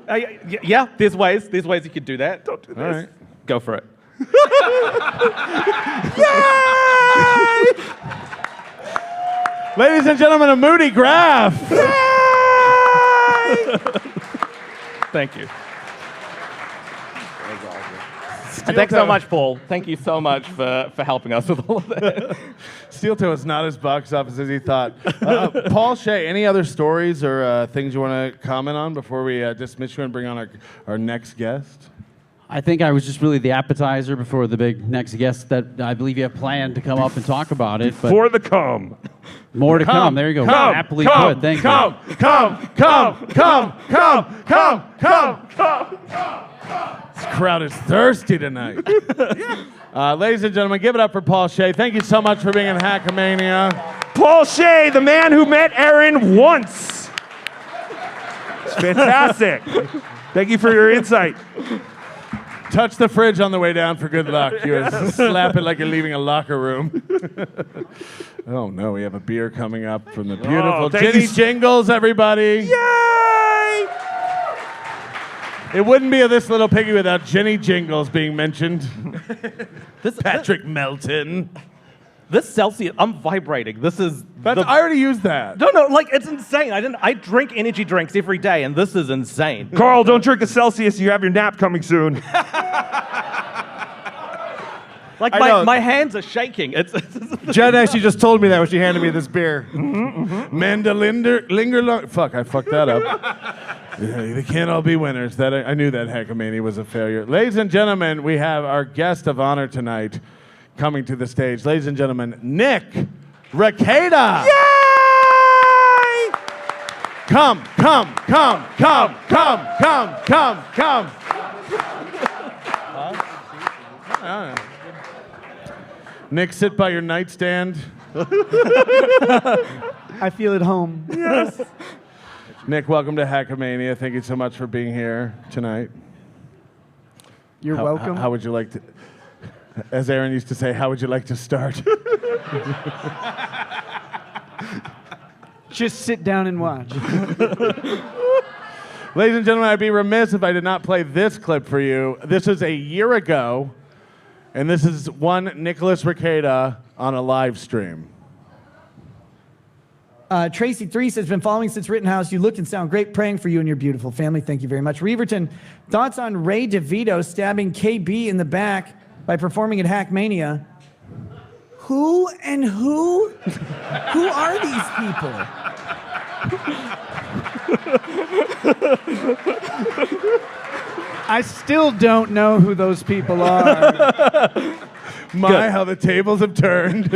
Yeah, there's ways you could do that. Don't do this. All right. Go for it. Ladies and gentlemen, a Moody graph. Thank you. And thanks so much, Paul. Thank you so much for helping us with all of that. SteelToe is not as box office as he thought. Paul Shay, any other stories or things you want to comment on before we dismiss you and bring on our next guest? I think I was just really the appetizer before the big next guest that I believe you have planned to come up and talk about it. But For the cum. more to come. There you go. Come, Happily come, put. Thank you. come. This crowd is thirsty tonight. Ladies and gentlemen, give it up for Paul Shay. Thank you so much for being in Hackamania. Paul Shay, the man who met Aaron once. It's fantastic. Thank you for your insight. Touch the fridge on the way down for good luck. You slap it like you're leaving a locker room. Oh no, we have a beer coming up from the beautiful thank Ginny you. Jingles, everybody. Yay! It wouldn't be a This Little Piggy without Ginny Jingles being mentioned. Patrick Melton. This Celsius, I'm vibrating. This is. I already used that. No, like it's insane. I drink energy drinks every day, and this is insane. Karl, don't drink a Celsius. You have your nap coming soon. Like I know. my hands are shaking. It's Jen actually just told me that when she handed me this beer. Fuck, I fucked that up. Yeah, they can't all be winners. That I knew that Hackamania was a failure. Ladies and gentlemen, we have our guest of honor tonight coming to the stage. Ladies and gentlemen, Nick Ricada. Yay! Come. Nick, sit by your nightstand. I feel at home. Yes. Nick, welcome to Hackamania. Thank you so much for being here tonight. You're welcome. How would you like to, as Aaron used to say, how would you like to start? Just sit down and watch. Ladies and gentlemen, I'd be remiss if I did not play this clip for you. This was a year ago, and this is one Nicholas Ricada on a live stream. Tracy 3 says, been following since Rittenhouse. You look and sound great. Praying for you and your beautiful family. Thank you very much. Reaverton, thoughts on Ray DeVito stabbing KB in the back by performing at Hackmania? Who and who? Who are these people? I still don't know who those people are. How the tables have turned.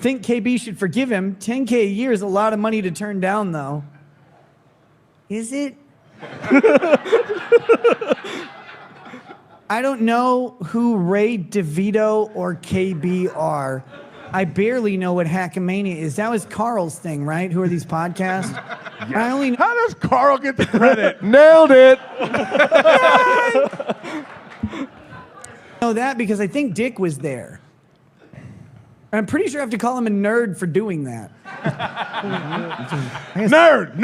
Think KB should forgive him. 10K a year is a lot of money to turn down, though. Is it? I don't know who Ray DeVito or KB are. I barely know what Hackamania is. That was Carl's thing, right? Who are these podcasts? Yes. I only How does Karl get the credit? Nailed it. know that because I think Dick was there. I'm pretty sure I have to call him a nerd for doing that. Nerd.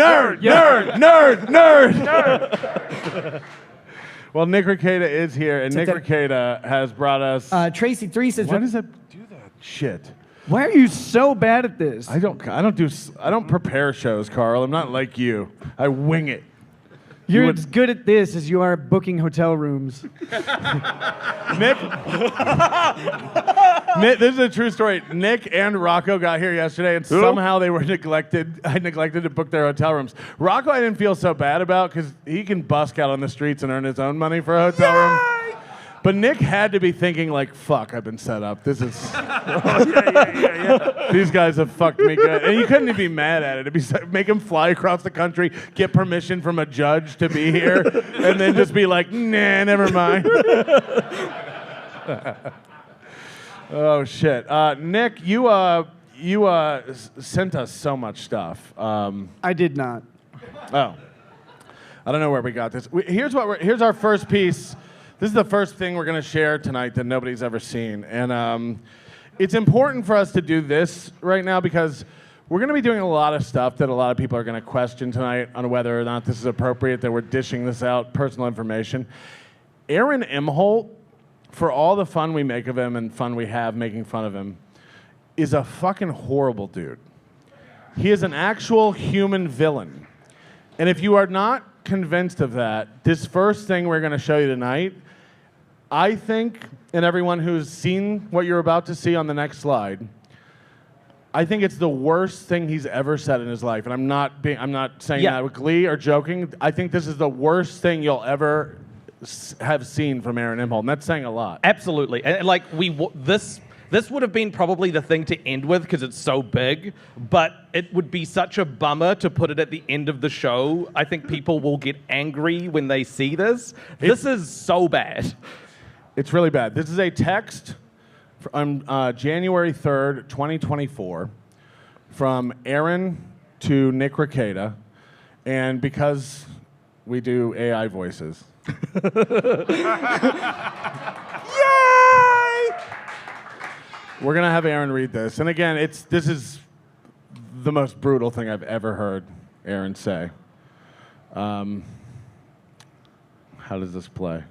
Well, Nick Ricada is here, and Nick Ricada has brought us. Tracy 3 says, Why does that do that shit? why are you so bad at this? I don't prepare shows, Karl. I'm not like you. I wing it. You're as good at this as you are at booking hotel rooms. Nick, this is a true story. Nick and Rocco got here yesterday, and somehow they were neglected. I neglected to book their hotel rooms. Rocco, I didn't feel so bad about because he can busk out on the streets and earn his own money for a hotel room. But Nick had to be thinking like, "Fuck, I've been set up. This is These guys have fucked me good." And you couldn't be mad at it. It'd be make him fly across the country, get permission from a judge to be here, and then just be like, "Nah, never mind." Oh shit, Nick, you sent us so much stuff. I did not. Oh, I don't know where we got this. Here's our first piece. This is the first thing we're going to share tonight that nobody's ever seen. And it's important for us to do this right now because we're going to be doing a lot of stuff that a lot of people are going to question tonight on whether or not this is appropriate, that we're dishing this out, personal information. Aaron Imholte, for all the fun we make of him and fun we have making fun of him, is a fucking horrible dude. He is an actual human villain. And if you are not convinced of that, this first thing we're going to show you tonight, I think, and everyone who's seen what you're about to see on the next slide, I think it's the worst thing he's ever said in his life. And I'm not saying that with glee or joking. I think this is the worst thing you'll ever have seen from Aaron Imholte. And that's saying a lot. Absolutely. And like this would have been probably the thing to end with because it's so big, but it would be such a bummer to put it at the end of the show. I think people will get angry when they see this. This is so bad. It's really bad. This is a text on January 3rd, 2024 from Aaron to Nick Ricada. And because we do AI voices. Yay! We're going to have Aaron read this. And again, this is the most brutal thing I've ever heard Aaron say. How does this play?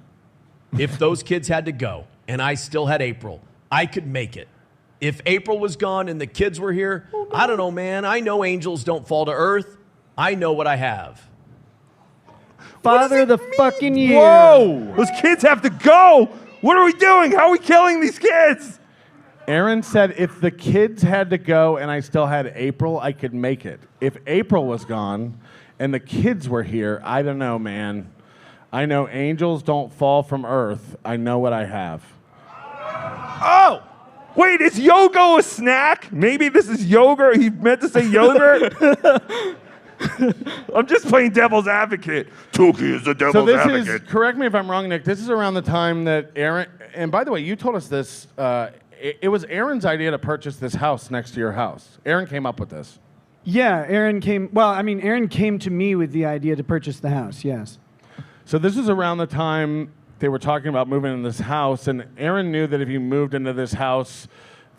If those kids had to go and I still had April, I could make it. If April was gone and the kids were here, I don't know, man. I know angels don't fall to earth. I know what I have. Father of the fucking year. Whoa! Those kids have to go! What are we doing? How are we killing these kids? Aaron said if the kids had to go and I still had April, I could make it. If April was gone and the kids were here, I don't know, man. I know angels don't fall from earth. I know what I have. Oh! Wait, is yoga a snack? Maybe this is yogurt. He meant to say yogurt. I'm just playing devil's advocate. Tookie is the devil's advocate. Correct me if I'm wrong, Nick, this is around the time that Aaron, and by the way, you told us this, it was Aaron's idea to purchase this house next to your house. Aaron came up with this. Yeah, Aaron came to me with the idea to purchase the house, yes. So this is around the time they were talking about moving in this house, and Aaron knew that if he moved into this house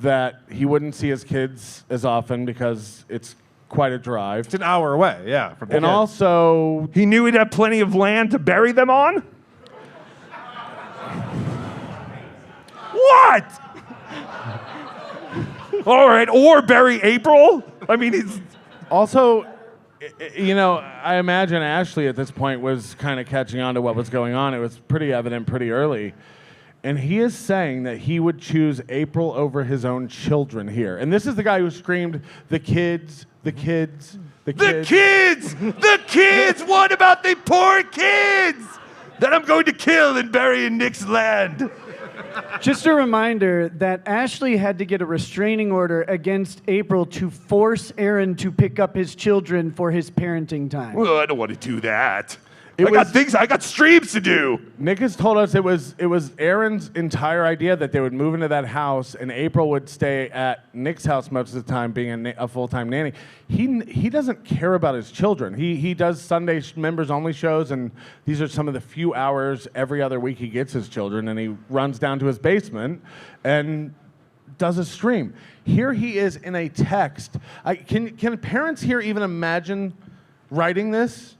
that he wouldn't see his kids as often because it's quite a drive. It's an hour away, yeah. From And also, he knew he'd have plenty of land to bury them on? What? All right, or bury April? I mean, he's... Also, I imagine Ashley at this point was kind of catching on to what was going on. It was pretty evident pretty early. And he is saying that he would choose April over his own children here. And this is the guy who screamed, the kids, the kids, the kids. The kids! The kids! What about the poor kids that I'm going to kill and bury in Nick's land? Just a reminder that Ashley had to get a restraining order against April to force Aaron to pick up his children for his parenting time. Well, I don't want to do that. I got streams to do. Nick has told us it was Aaron's entire idea that they would move into that house and April would stay at Nick's house most of the time being a full-time nanny. He doesn't care about his children. He does Sunday members-only shows, and these are some of the few hours every other week he gets his children, and he runs down to his basement and does a stream. Here he is in a text. Can parents here even imagine writing this?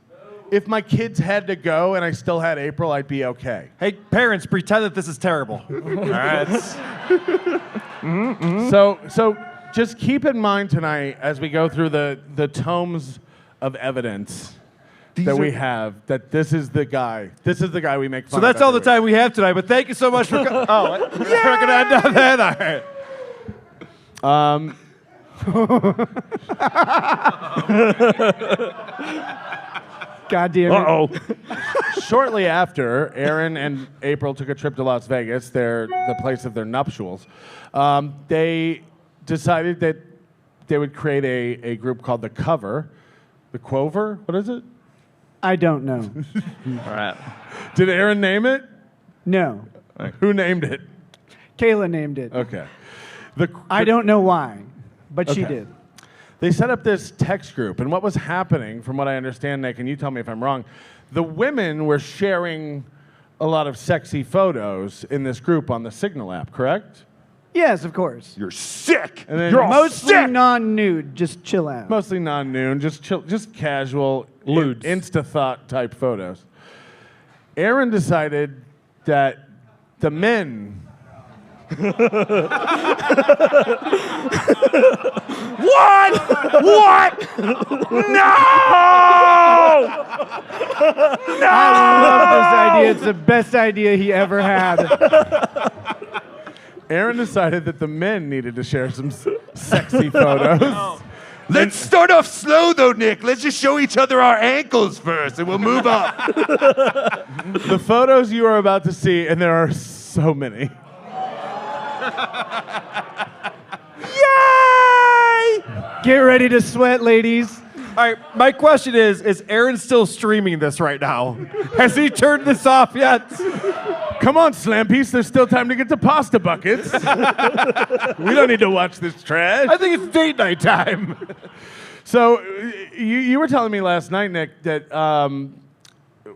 If my kids had to go and I still had April, I'd be okay. Hey, parents, pretend that this is terrible. All right. So just keep in mind tonight as we go through the tomes of evidence we have that this is the guy. This is the guy we make fun of. So that's all the every week. time we have tonight, but thank you so much for we're going to end on that. All right. God damn it. Uh-oh. Shortly after, Aaron and April took a trip to Las Vegas, the place of their nuptials. They decided that they would create a group called The Cover. The Quover? What is it? I don't know. All right. Did Aaron name it? No. Who named it? Kayla named it. Okay. I don't know why, but she Okay. did. They set up this text group, and what was happening, from what I understand, Nick, and you tell me if I'm wrong, the women were sharing a lot of sexy photos in this group on the Signal app, correct? Yes, of course. You're sick. And then You're all Mostly sick. non-nude, just chill out. Mostly non-noon, just chill, just casual, Lewds. insta-thought type photos. Aaron decided that the men... What? What? No! No! I love this idea. It's the best idea he ever had. Aaron decided that the men needed to share some sexy photos. Let's start off slow, though, Nick. Let's just show each other our ankles first, and we'll move up. The photos you are about to see, and there are so many. Yay! Get ready to sweat, ladies. All right, my question is Aaron still streaming this right now? Has he turned this off yet? Come on, Slam Piece. There's still time to get to pasta buckets. We don't need to watch this trash. I think it's date night time. So you were telling me last night, Nick, that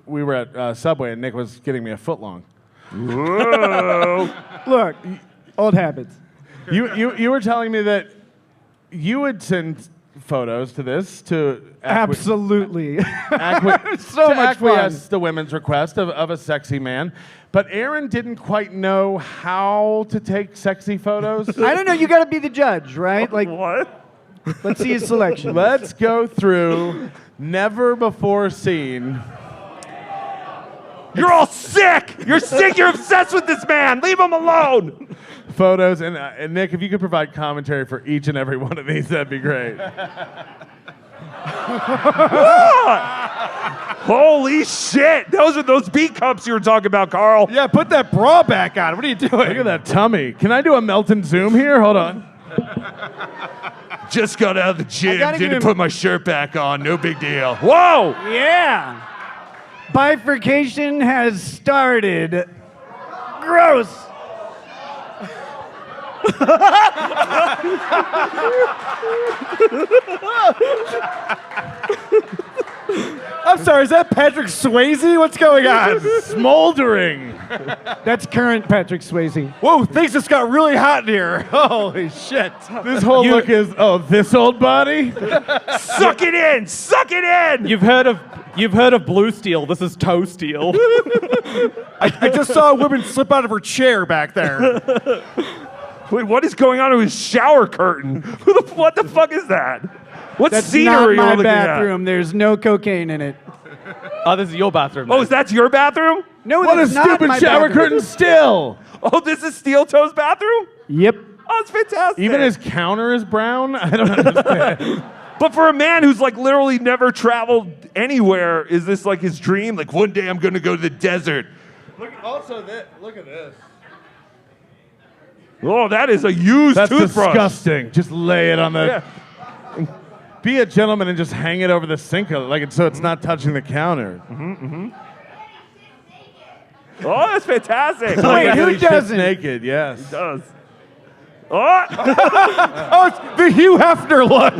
we were at Subway and Nick was getting me a footlong. Look, old habits. You were telling me that you would send photos to this to Absolutely. so So much acquiesce fun. the women's request of a sexy man. But Aaron didn't quite know how to take sexy photos. I don't know. You got to be the judge, right? Like, What? let's see his selection. Let's go through never before seen You're all sick. You're sick. You're obsessed with this man. Leave him alone. Photos, and Nick, if you could provide commentary for each and every one of these, that'd be great. Holy shit. Those are those beat cups you were talking about, Karl. Yeah, put that bra back on. What are you doing? Look at that tummy. Can I do a Melton zoom here? Hold on. Just got out of the gym. gotta give Didn't him- put my shirt back on. No big deal. Whoa. Yeah. Bifurcation has started. Gross. I'm sorry, is that Patrick Swayze? What's going on? Smoldering. That's current Patrick Swayze. Whoa, things just got really hot in here. Holy shit. This whole look is, this old body? Suck it in. Suck it in. You've heard of blue steel. This is toe steel. I just saw a woman slip out of her chair back there. Wait, what is going on with his shower curtain? What the fuck is that? What That's scenery not are my we looking bathroom. There's no cocaine in it. Oh, this is your bathroom. at? Oh, is that your bathroom? No, What a that's not stupid my shower bathroom. curtain still. Oh, this is SteelToe's bathroom? Yep. Oh, it's fantastic. Even his counter is brown? I don't understand. But for a man who's like literally never traveled anywhere, is this like his dream? Like one day I'm going to go to the desert. Look at this. Oh, that is a used That's toothbrush. disgusting. Just lay it on the... Yeah. Be a gentleman and just hang it over the sink so it's not touching the counter. Oh, that's fantastic. Wait, who He shits doesn't? naked, yes. It does. Oh, Oh, it's the Hugh Hefner look.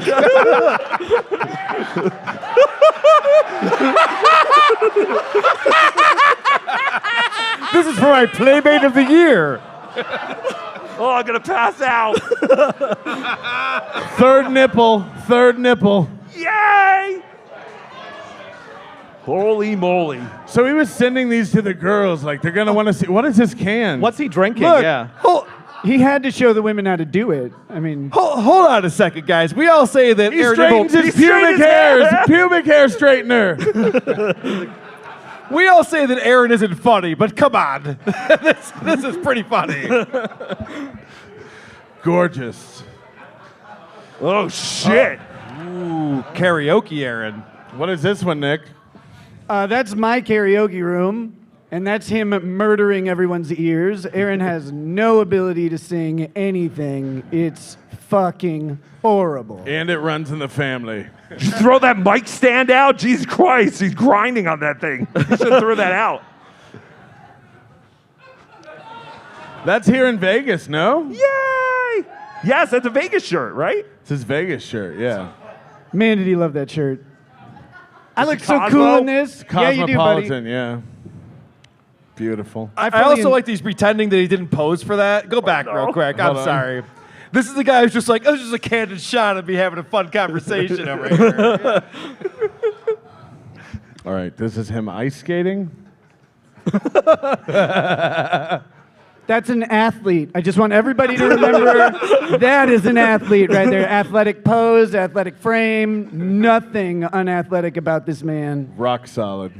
This is for my Playmate of the Year. oh, I'm going to pass out. Third nipple. Yay! Holy moly. So he was sending these to the girls, like they're gonna want to see. What is this can? What's he drinking? Look, Yeah. He had to show the women how to do it. I mean, Hold on a second, guys. We all say that He Aaron straightens Imholte, his pubic hairs. Pubic hair straightener. we all say that Aaron isn't funny, but come on. this is pretty funny. Gorgeous. Oh, shit. Ooh, karaoke Aaron. What is this one, Nick? that's my karaoke room, and that's him murdering everyone's ears. Aaron has no ability to sing anything. It's fucking horrible. And it runs in the family. Did you throw that mic stand out? Jesus Christ, he's grinding on that thing. You should throw that out. That's here in Vegas, no? Yay! Yes, that's a Vegas shirt, right? It's his Vegas shirt, yeah. Man, did he love that shirt. I look so Cosmo? cool in this. Yeah, you do, buddy. Cosmopolitan, yeah. Beautiful. I also like these pretending that he didn't pose for that. Go back real quick. I'm Hold on. sorry. This is the guy who's just like, oh, this is a candid shot of me having a fun conversation over here. All right, this is him ice skating. That's an athlete. I just want everybody to remember that is an athlete right there. Athletic pose, athletic frame, nothing unathletic about this man. Rock solid.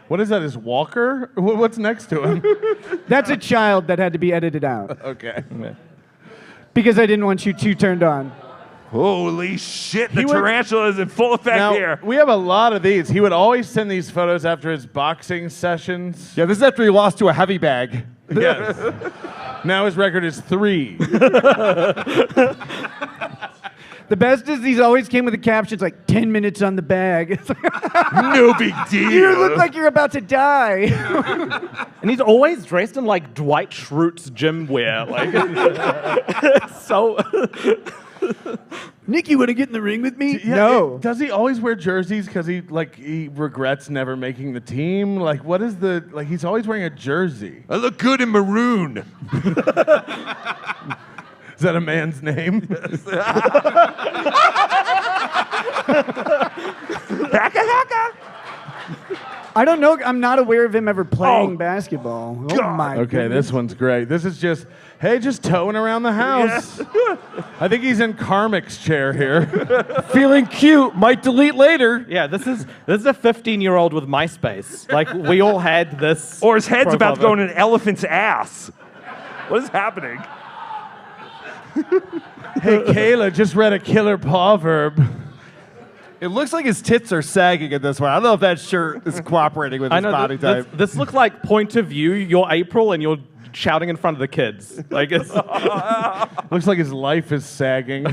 What is that, his walker? What's next to him? That's a child that had to be edited out Okay. because I didn't want you too turned on. Holy shit, the He would- tarantula is in full effect Now, here. we have a lot of these. He would always send these photos after his boxing sessions. Yeah, this is after he lost to a heavy bag. Yes. Now his record is 3. The best is these always came with the captions like 10 minutes on the bag. It's like, No big deal. you look like you're about to die. And he's always dressed in like Dwight Schrute's gym wear. Like, it's so. Nick, you want to get in the ring with me? Yeah, no. does he always wear jerseys because he regrets never making the team? Like, what is the he's always wearing a jersey. I look good in maroon. Is that a man's name? Hacka hacka. I don't know. I'm not aware of him ever playing basketball. Oh God. my Okay, goodness. this one's great. This is just, hey, just towing around the house. I think he's in Karmic's chair here. Feeling cute. Might delete later. Yeah, this is a 15-year-old with MySpace. Like, we all had this. Or his head's about to go profile in an elephant's ass. What is happening? Hey, Kayla, just read a killer proverb. It looks like his tits are sagging in this one. I don't know if that shirt is cooperating with I his know body type. this looks like point of view. You're April and you're shouting in front of the kids. Like it's Looks like his life is sagging. All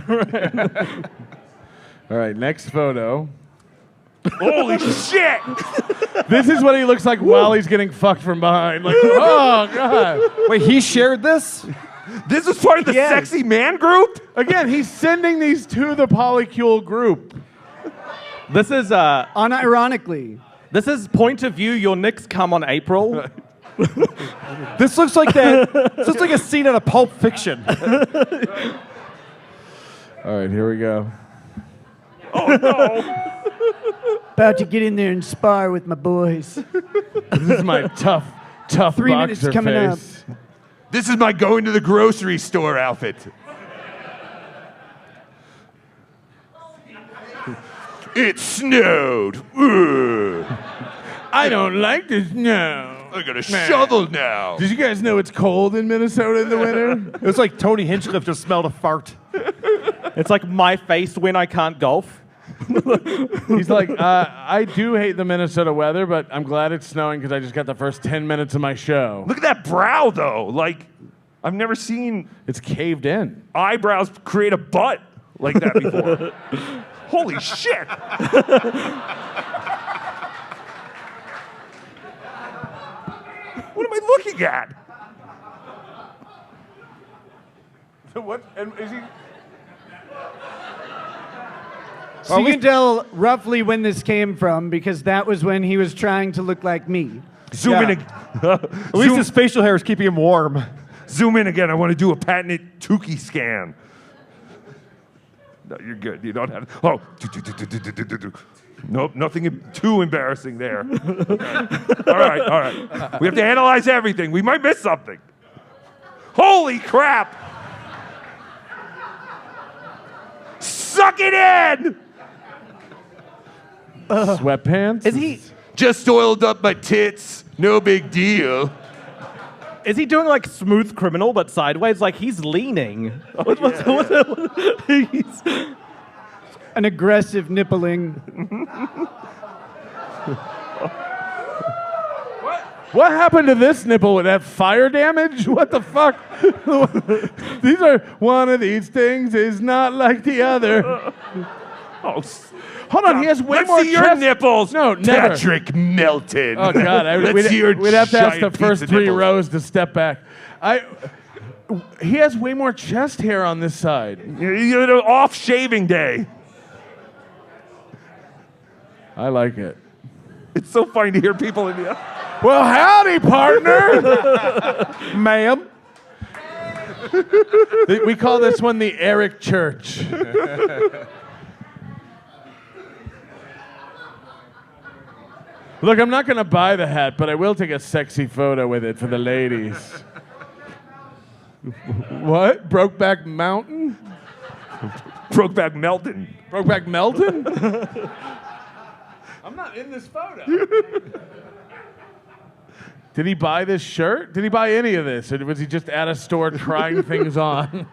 right, next photo. Holy shit! This is what he looks like while he's getting fucked from behind. Like, oh, God. Wait, he shared this? This is part of the Yes. sexy man group? Again, he's sending these to the polycule group. this is Unironically. this is point of view. Your Knicks come on April. This looks like that. This looks like a scene out of Pulp Fiction. All right, here we go. About to get in there and spar with my boys. This is my tough 3 minutes boxer coming up. face. This is my going to the grocery store outfit. It snowed. Ugh. I don't like this now. I got a shovel now. Did you guys know it's cold in Minnesota in the winter? It was like Tony Hinchcliffe just smelled a fart. It's like my face when I can't golf. He's like, I do hate the Minnesota weather, but I'm glad it's snowing because I just got the first 10 minutes of my show. Look at that brow, though. Like, I've never seen It's caved in. eyebrows create a butt like that before. Holy shit. What am I looking at? What? And is he? So you can tell roughly when this came from because that was when he was trying to look like me. Zoom in. At least his facial hair is keeping him warm. Zoom in again. I want to do a patented Tookie scan. No, you're good. You don't have. Oh. Nope, nothing too embarrassing there. Okay. All right. We have to analyze everything. We might miss something. Holy crap! Suck it in! Sweatpants? Is he Just oiled up my tits. No big deal. doing like Smooth Criminal but sideways? Like he's leaning. He's- An aggressive nippling. What happened to this nipple with that fire damage? What the fuck? These are one of these things is not like the other. Oh, Hold on, he has way let's more see your chest. nipples. No, never. Patrick Melton. Oh God, Let's see your we'd have to ask the giant first pizza 3 nipples. rows to step back. He has way more chest hair on this side. You're an off shaving day. I like it. It's so funny to hear people in the. Well, howdy, partner. Ma'am. We call this one the Eric Church. Look, I'm not going to buy the hat, but I will take a sexy photo with it for the ladies. What? Brokeback Mountain? Brokeback Melton. Brokeback Melton? I'm not in this photo. Did he buy this shirt? Did he buy any of this? Or was he just at a store trying things on?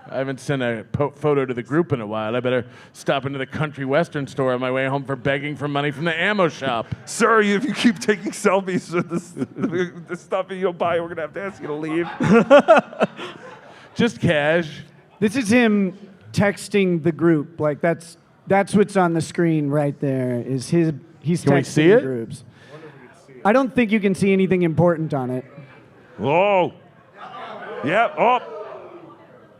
I haven't sent a photo to the group in a while. I better stop into the country western store on my way home for begging for money from the ammo shop. Sir, if you keep taking selfies with this stuff that you don't buy, we're going to have to ask you to leave. Just cash. This is him texting the group. Like that's what's on the screen right there. He's Can we texting see the it? groups. I don't think you can see anything important on it. Whoa. Yep. Oh.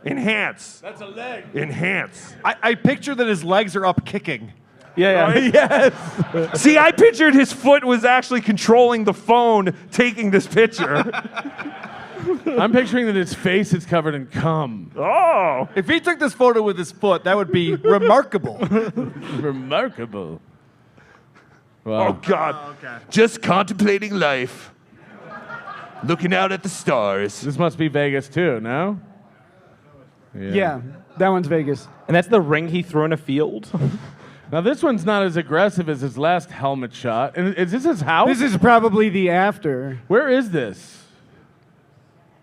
Enhance. That's a leg. Enhance. I picture that his legs are up kicking. yeah. Yes. See, I pictured his foot was actually controlling the phone taking this picture. I'm picturing that his face is covered in cum. Oh. If he took this photo with his foot, that would be remarkable. Remarkable. Wow. Oh, God. Just contemplating life. Looking out at the stars. This must be Vegas too, no? Yeah, that one's Vegas. And that's the ring he threw in a field. Now this one's not as aggressive as his last helmet shot. And is this his house? This is probably the after. Where is this?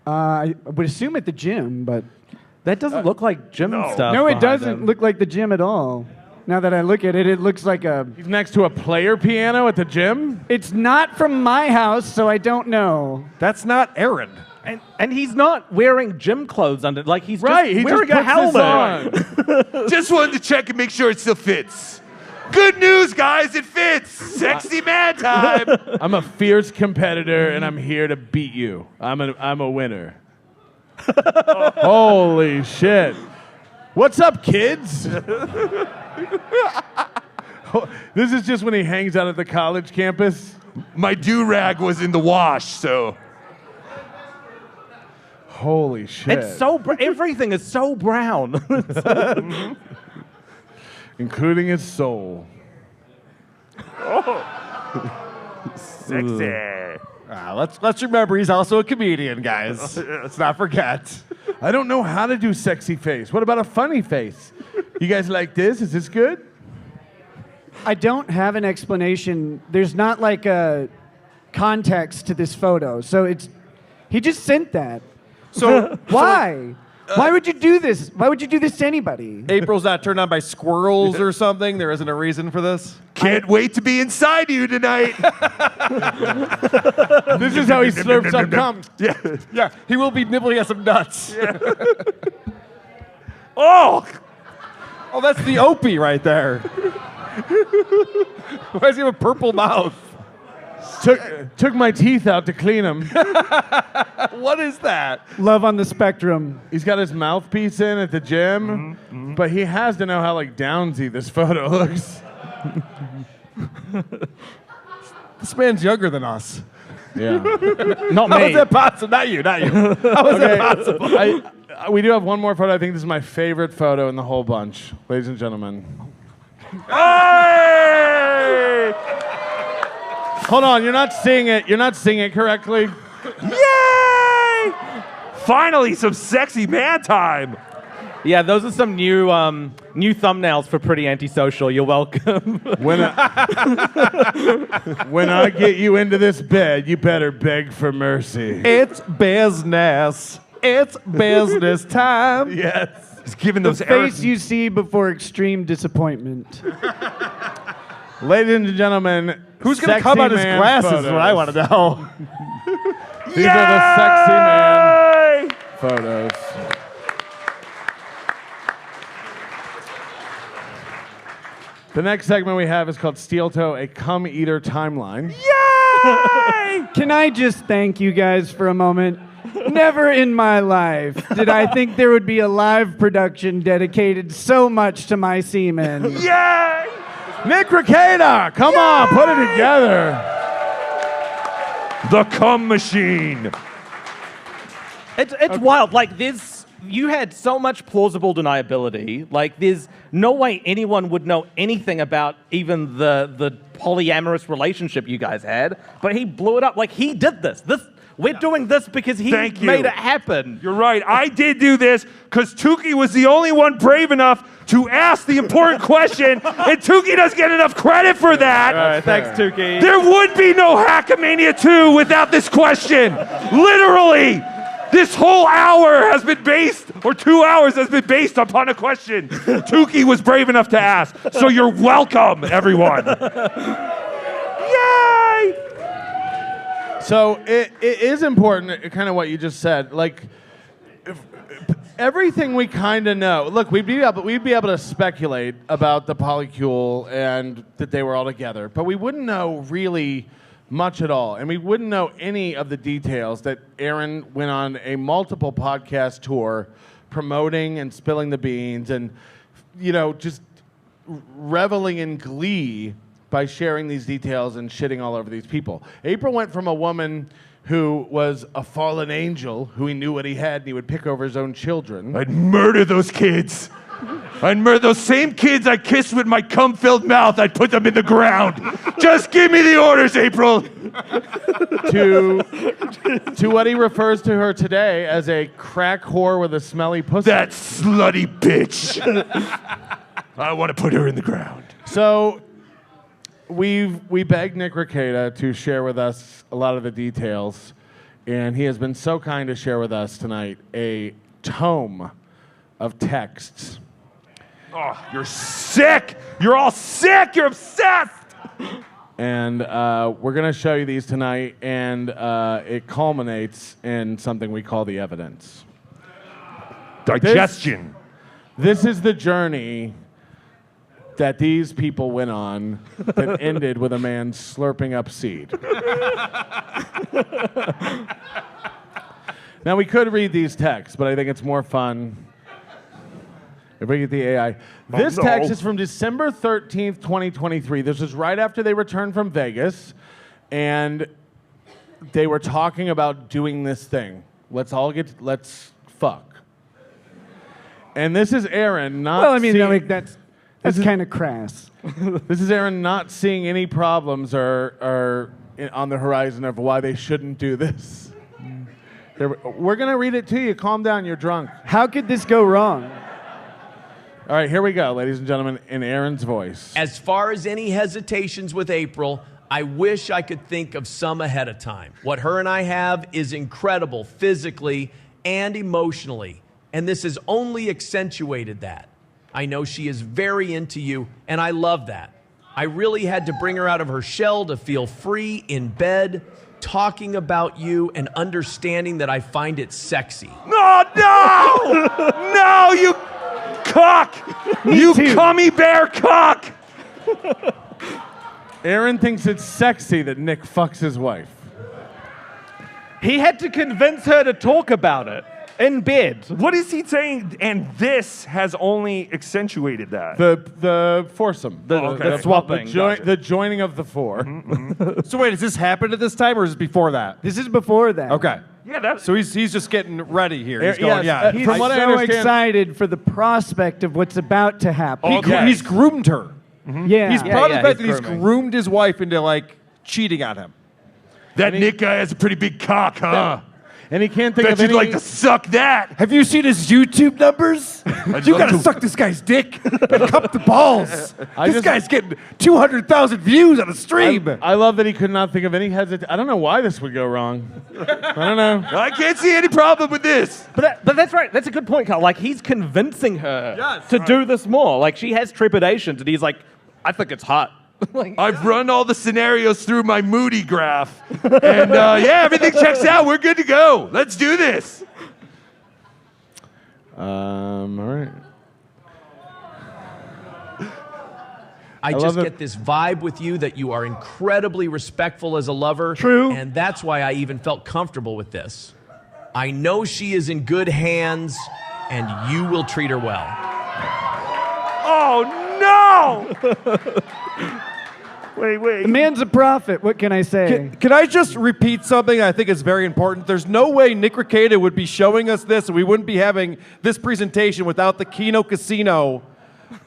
I would assume at the gym, but That doesn't look like gym stuff. no, it behind doesn't him. look like the gym at all. Now that I look at it, it looks like a. He's next to a player piano at the gym? It's not from my house, so I don't know. That's not Aaron. And he's not wearing gym clothes under. Like he's Right, just he wearing just a puts helmet. this on. Just wanted to check and make sure it still fits. Good news, guys, it fits. Sexy man time. I'm a fierce competitor, and I'm here to beat you. I'm a winner. Holy shit. What's up, kids? This is just when he hangs out at the college campus. My do-rag was in the wash, so. Holy shit. It's so everything is so brown. Including his soul. Sexy. Let's remember he's also a comedian, guys. Let's not forget. I don't know how to do sexy face. What about a funny face? You guys like this? Is this good? I don't have an explanation. There's not like a context to this photo, so it's. He just sent that. So Why? Why would you do this? Why would you do this to anybody? April's not turned on by squirrels or something. There isn't a reason for this. Can't wait to be inside you tonight. This is how he slurps up cum. Yeah, he will be nibbling at some nuts. Oh, Oh, that's the Opie right there. Why does he have a purple mouth? Took my teeth out to clean them. What is that? Love on the spectrum. He's got his mouthpiece in at the gym, but he has to know how like downsy this photo looks. This man's younger than us. Yeah. Not How me. is that possible? Not you, not you. How is that possible? We do have one more photo. I think this is my favorite photo in the whole bunch, ladies and gentlemen. hey! Hold on, you're not seeing it. You're not seeing it correctly. Yay! Finally, some sexy man time. Yeah, those are some new thumbnails for Pretty Antisocial. You're welcome. When I get you into this bed, you better beg for mercy. It's business. It's business time. Yes. He's giving The those Aaron. face you see before extreme disappointment. Ladies and gentlemen, Who's going to sexy come out his man glasses photos. is what I want to know. These are the sexy man Yay! photos. The next segment we have is called SteelToe, a cum eater timeline. Can I just thank you guys for a moment? Never in my life did I think there would be a live production dedicated so much to my semen. Yay! Nick Ricada, come on, put it together. The cum machine. It's wild. Like this, you had so much plausible deniability. Like there's no way anyone would know anything about even the polyamorous relationship you guys had. But he blew it up. Like he did this. We're doing this because he Thank you. made it happen. You're right. I did do this because Tookie was the only one brave enough to ask the important question, and Tookie doesn't get enough credit for that. All right, thanks, Tookie. There would be no Hackamania 2 without this question. Literally, this whole hour has been based, or 2 hours has been based upon a question Tookie was brave enough to ask. So you're welcome, everyone. Yay! So it is important, kind of what you just said. Like everything we kind of know. Look, we'd be able to speculate about the polycule and that they were all together, but we wouldn't know really much at all, and we wouldn't know any of the details that Aaron went on a multiple podcast tour, promoting and spilling the beans, and just reveling in glee by sharing these details and shitting all over these people. April went from a woman who was a fallen angel, who he knew what he had and he would pick over his own children. I'd murder those kids. I'd murder those same kids I kissed with my cum-filled mouth. I'd put them in the ground. Just give me the orders, April. To what he refers to her today as a crack whore with a smelly pussy. That slutty bitch. I want to put her in the ground. So we begged Nick Ricada to share with us a lot of the details, and he has been so kind to share with us tonight a tome of texts. Oh, you're sick. You're all sick. You're obsessed. And we're going to show you these tonight, and it culminates in something we call the evidence. Digestion. This is the journey that these people went on that ended with a man slurping up seed. Now, we could read these texts, but I think it's more fun if we get the AI. This text is from December 13th, 2023. This is right after they returned from Vegas, and they were talking about doing this thing. Let's fuck. And this is Aaron not Well, I mean, seeing, like, that's kind of crass. this is Aaron not seeing any problems or on the horizon of why they shouldn't do this. We're going to read it to you. Calm down. You're drunk. How could this go wrong? All right, here we go, ladies and gentlemen, in Aaron's voice. As far as any hesitations with April, I wish I could think of some ahead of time. What her and I have is incredible physically and emotionally, and this has only accentuated that. I know she is very into you, and I love that. I really had to bring her out of her shell to feel free in bed, talking about you and understanding that I find it sexy. Oh, no! No, you cock! You cummy bear cock! Aaron thinks it's sexy that Nick fucks his wife. He had to convince her to talk about it in bed. What is he saying? And this has only accentuated that. The foursome. The swapping. The joining of the four. So wait, has this happened at this time, or is it before that? This is before that. Okay. Yeah, that's So he's just getting ready here. He's Yes, going, yeah. He's From what I so understand- excited for the prospect of what's about to happen. He's groomed her. Yeah. He's proud of the fact that he's grooming. groomed his wife into like cheating on him. That Nick guy has a pretty big cock, huh? And he can't think Bet of you'd any... like to suck that. Have you seen his YouTube numbers? You love gotta to- suck this guy's dick and cup the balls. This just- guy's getting 200,000 views on a stream. I love that he could not think of any hesitation. I don't know why this would go wrong. I don't know. I can't see any problem with this. But that's right. That's a good point, Karl. Like, he's convincing her to do this more. Like, she has trepidations, and he's like, I think it's hot. I've run all the scenarios through my Moody graph. And yeah, everything checks out. We're good to go. Let's do this. All right. I love just it. get this vibe with you that you are incredibly respectful as a lover. True. And that's why I even felt comfortable with this. I know she is in good hands, and you will treat her well. Oh no! Wait. The man's a prophet. What can I say? Can I just repeat something I think is very important? There's no way Nick Ricada would be showing us this, and we wouldn't be having this presentation without the Keno Casino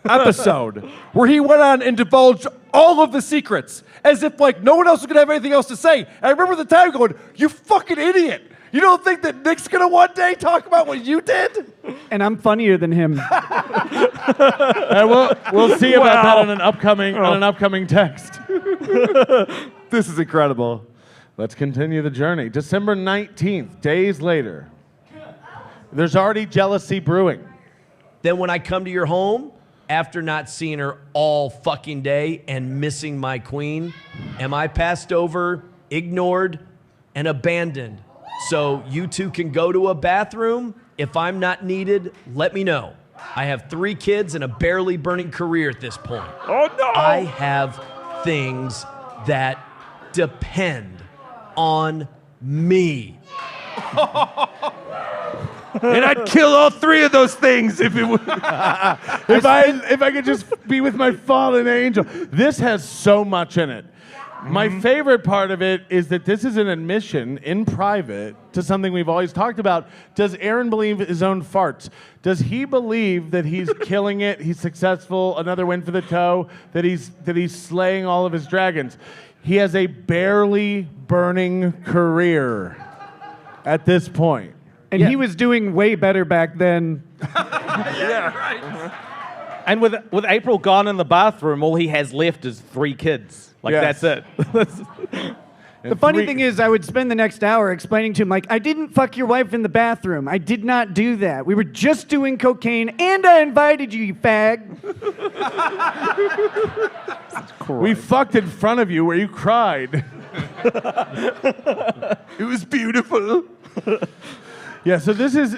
episode, where he went on and divulged all of the secrets, as if like no one else was gonna have anything else to say. And I remember the time going, "You fucking idiot! You don't think that Nick's gonna one day talk about what you did?" And I'm funnier than him. And we'll see about that on an upcoming text. This is incredible. Let's continue the journey. December 19th, days later. There's already jealousy brewing. Then when I come to your home, after not seeing her all fucking day and missing my queen, am I passed over, ignored, and abandoned? So you two can go to a bathroom. If I'm not needed, let me know. I have 3 kids and a barely burning career at this point. Oh no! I have things that depend on me. And I'd kill all 3 of those things if it would. If I could just be with my fallen angel. This has so much in it. My favorite part of it is that this is an admission in private to something we've always talked about. Does Aaron believe his own farts? Does he believe that he's killing it, he's successful, another win for the toe, that he's slaying all of his dragons? He has a barely burning career at this point. And he was doing way better back then. And with April gone in the bathroom, all he has left is 3 kids. Like, Yes. that's it. The funny thing is, I would spend the next hour explaining to him, like, I didn't fuck your wife in the bathroom. I did not do that. We were just doing cocaine, and I invited you, you fag. We fucked in front of you where you cried. It was beautiful. Yeah, so this is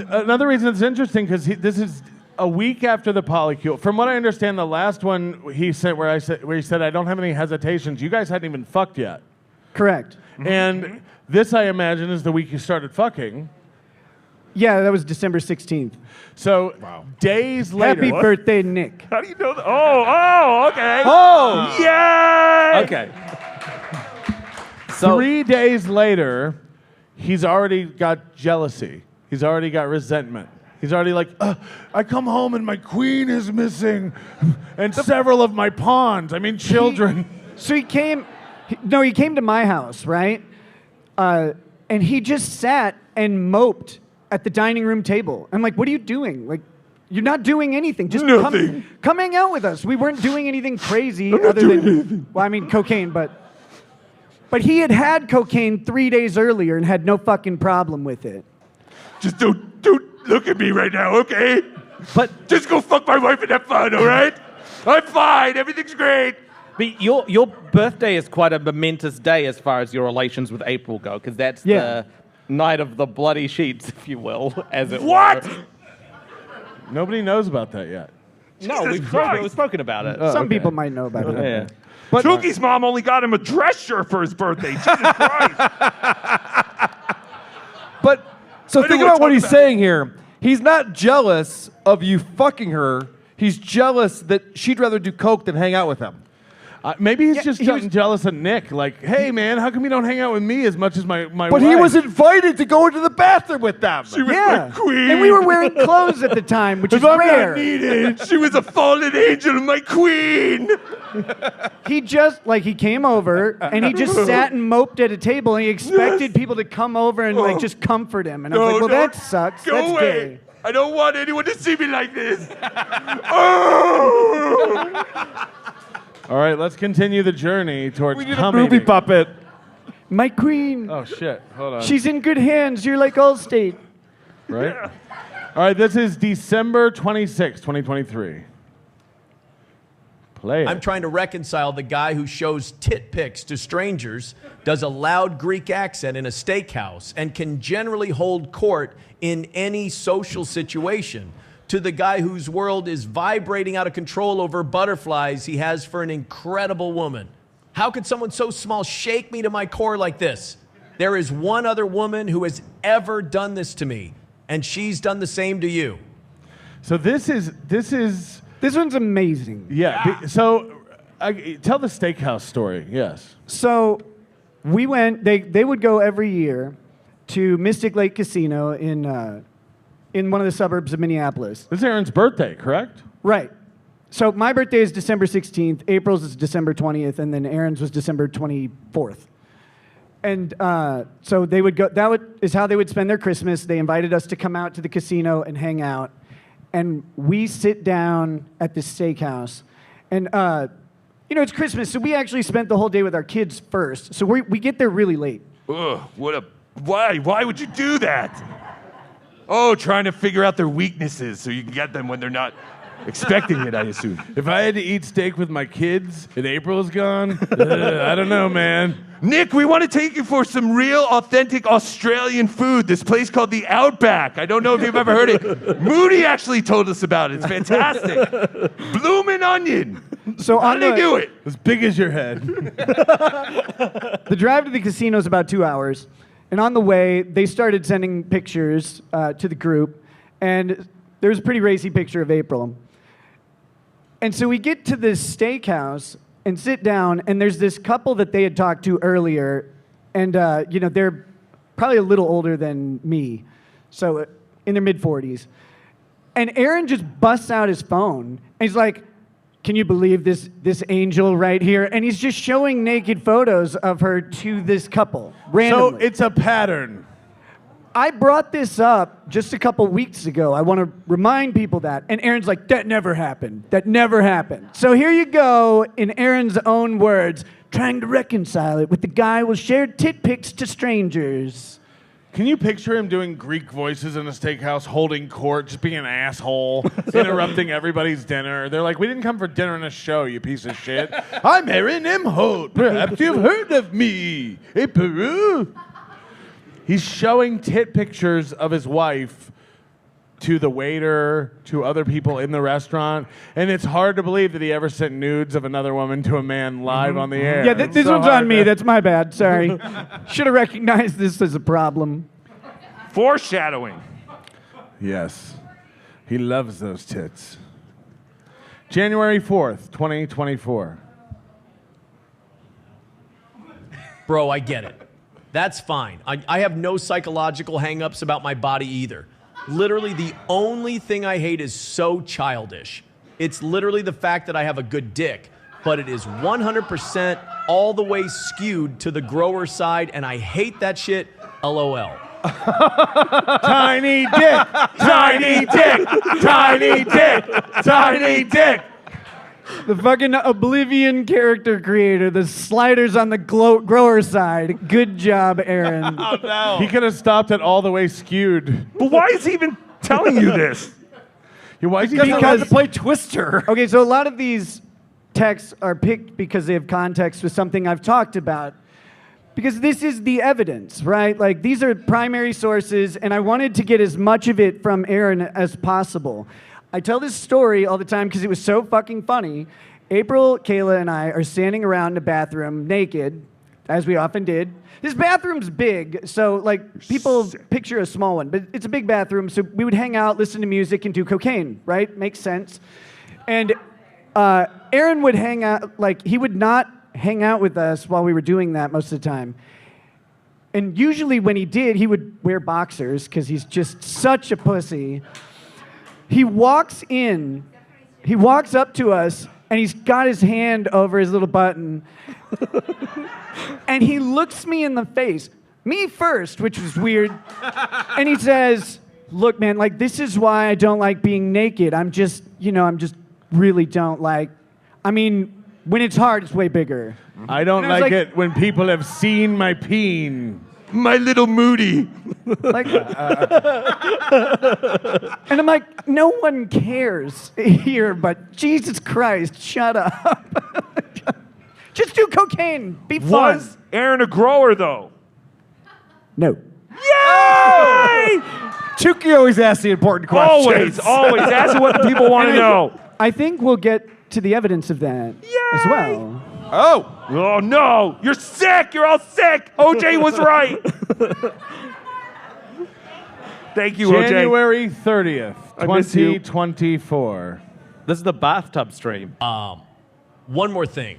another reason it's interesting because this is a week after the polycule. From what I understand, the last one he said where he said I don't have any hesitations. You guys hadn't even fucked yet, Correct. and this I imagine is the week you started fucking. Yeah, that was December 16th. So days later. Happy birthday, Nick. How do you know that? Oh, okay. Oh, Yay! Okay. So 3 days later, he's already got jealousy. He's already got resentment. He's already like, I come home and my queen is missing, and several of my pawns. I mean, children. So he came to my house, right? And he just sat and moped at the dining room table. I'm like, what are you doing? Like, you're not doing anything. Just come hang out with us. We weren't doing anything crazy other than, well, I mean, cocaine, but he had cocaine 3 days earlier and had no fucking problem with it. Just don't look at me right now, okay? But Just go fuck my wife and have fun, all right? I'm fine. Everything's great. But your birthday is quite a momentous day as far as your relations with April go, because that's the night of the bloody sheets, if you will, as it What? were. Nobody knows about that yet. No, we've spoken about it. Some people might know about it. Yeah. But Tookie's mom only got him a dress shirt for his birthday. Jesus Christ. But so I think know what about what you're he's talking saying here. He's not jealous of you fucking her. He's jealous that she'd rather do coke than hang out with him. Maybe he's just getting jealous of Nick. Like, hey, man, how come you don't hang out with me as much as my But wife? he was invited to go into the bathroom with them. She was my queen. And we were wearing clothes at the time, which is I'm rare. not needed. She was a fallen angel, my queen. He came over and he just sat and moped at a table and he expected people to come over and like just comfort him. And I was like, well, that sucks. Go That's away. gay. I don't want anyone to see me like this. Oh! All right, let's continue the journey towards We need a coming. movie puppet. My queen. Oh, shit. Hold on. She's in good hands. You're like Allstate. Right? All right, this is December 26, 2023. Play it. I'm trying to reconcile the guy who shows tit pics to strangers, does a loud Greek accent in a steakhouse, and can generally hold court in any social situation, to the guy whose world is vibrating out of control over butterflies he has for an incredible woman. How could someone so small shake me to my core like this? There is one other woman who has ever done this to me, and she's done the same to you. So this is This one's amazing. So tell the steakhouse story. Yes. So we went, they would go every year to Mystic Lake Casino in one of the suburbs of Minneapolis. This is Aaron's birthday, correct? Right. So my birthday is December 16th, April's is December 20th, and then Aaron's was December 24th. And so they would go, is how they would spend their Christmas. They invited us to come out to the casino and hang out. And we sit down at this steakhouse. And, it's Christmas, so we actually spent the whole day with our kids first. So we get there really late. Ugh, why? Why would you do that? Oh, trying to figure out their weaknesses so you can get them when they're not expecting it, I assume. If I had to eat steak with my kids and April's gone, I don't know, man. Nick, we want to take you for some real, authentic Australian food. This place called the Outback. I don't know if you've ever heard it. Moody actually told us about it. It's fantastic. Bloomin' onion. So How do they do it? As big as your head. The drive to the casino is about 2 hours. And on the way, they started sending pictures to the group. And there was a pretty racy picture of April. And so we get to this steakhouse, and sit down, and there's this couple that they had talked to earlier, and they're probably a little older than me, so in their mid-40s. And Aaron just busts out his phone, and he's like, "Can you believe this angel right here?" And he's just showing naked photos of her to this couple, randomly. So it's a pattern. I brought this up just a couple weeks ago. I want to remind people that. And Aaron's like, "That never happened. That never happened." So here you go, in Aaron's own words, trying to reconcile it with the guy who shared tit pics to strangers. Can you picture him doing Greek voices in a steakhouse, holding court, just being an asshole, interrupting everybody's dinner? They're like, "We didn't come for dinner and a show, you piece of shit. I'm Aaron Imholte. Perhaps you've heard of me. Hey, Peru." He's showing tit pictures of his wife to the waiter, to other people in the restaurant, and it's hard to believe that he ever sent nudes of another woman to a man live on the air. Yeah, It's this so one's hard on me. to- That's my bad. Sorry. Should have recognized this as a problem. Foreshadowing. Yes. He loves those tits. January 4th, 2024. Bro, I get it. That's fine. I have no psychological hangups about my body either. Literally, the only thing I hate is so childish. It's literally the fact that I have a good dick, but it is 100% all the way skewed to the grower side, and I hate that shit. LOL. Tiny dick, tiny dick, tiny dick, tiny dick. The fucking Oblivion character creator, the sliders on the grower side. Good job, Aaron. Oh, no. He could have stopped it all the way skewed. But why is he even telling you this? Yeah, why is he Because to play Twister. Okay, so a lot of these texts are picked because they have context with something I've talked about. Because this is the evidence, right? Like, these are primary sources, and I wanted to get as much of it from Aaron as possible. I tell this story all the time because it was so fucking funny. April, Kayla, and I are standing around in a bathroom naked, as we often did. This bathroom's big, so like people picture a small one, but it's a big bathroom, so we would hang out, listen to music, and do cocaine, right? Makes sense. And Aaron would hang out, like he would not hang out with us while we were doing that most of the time. And usually when he did, he would wear boxers because he's just such a pussy. He walks in, he walks up to us, and he's got his hand over his little button. And he looks me in the face, me first, which was weird. And he says, "Look, man, like, this is why I don't like being naked. I'm just really don't like, I mean, when it's hard, it's way bigger." I don't And I was like like- it when people have seen my peen. My little Moody. Like, and I'm like, no one cares here, but Jesus Christ, shut up. Just do cocaine. Be fun. Was Aaron a grower, though? No. Yay! Tookie always asks the important questions. Always. Ask what the people want to know. I think we'll get to the evidence of that as well. Oh, no. You're sick. You're all sick. OJ was right. Thank you, OJ. January 30th, I miss you. 2024. This is the bathtub stream. One more thing.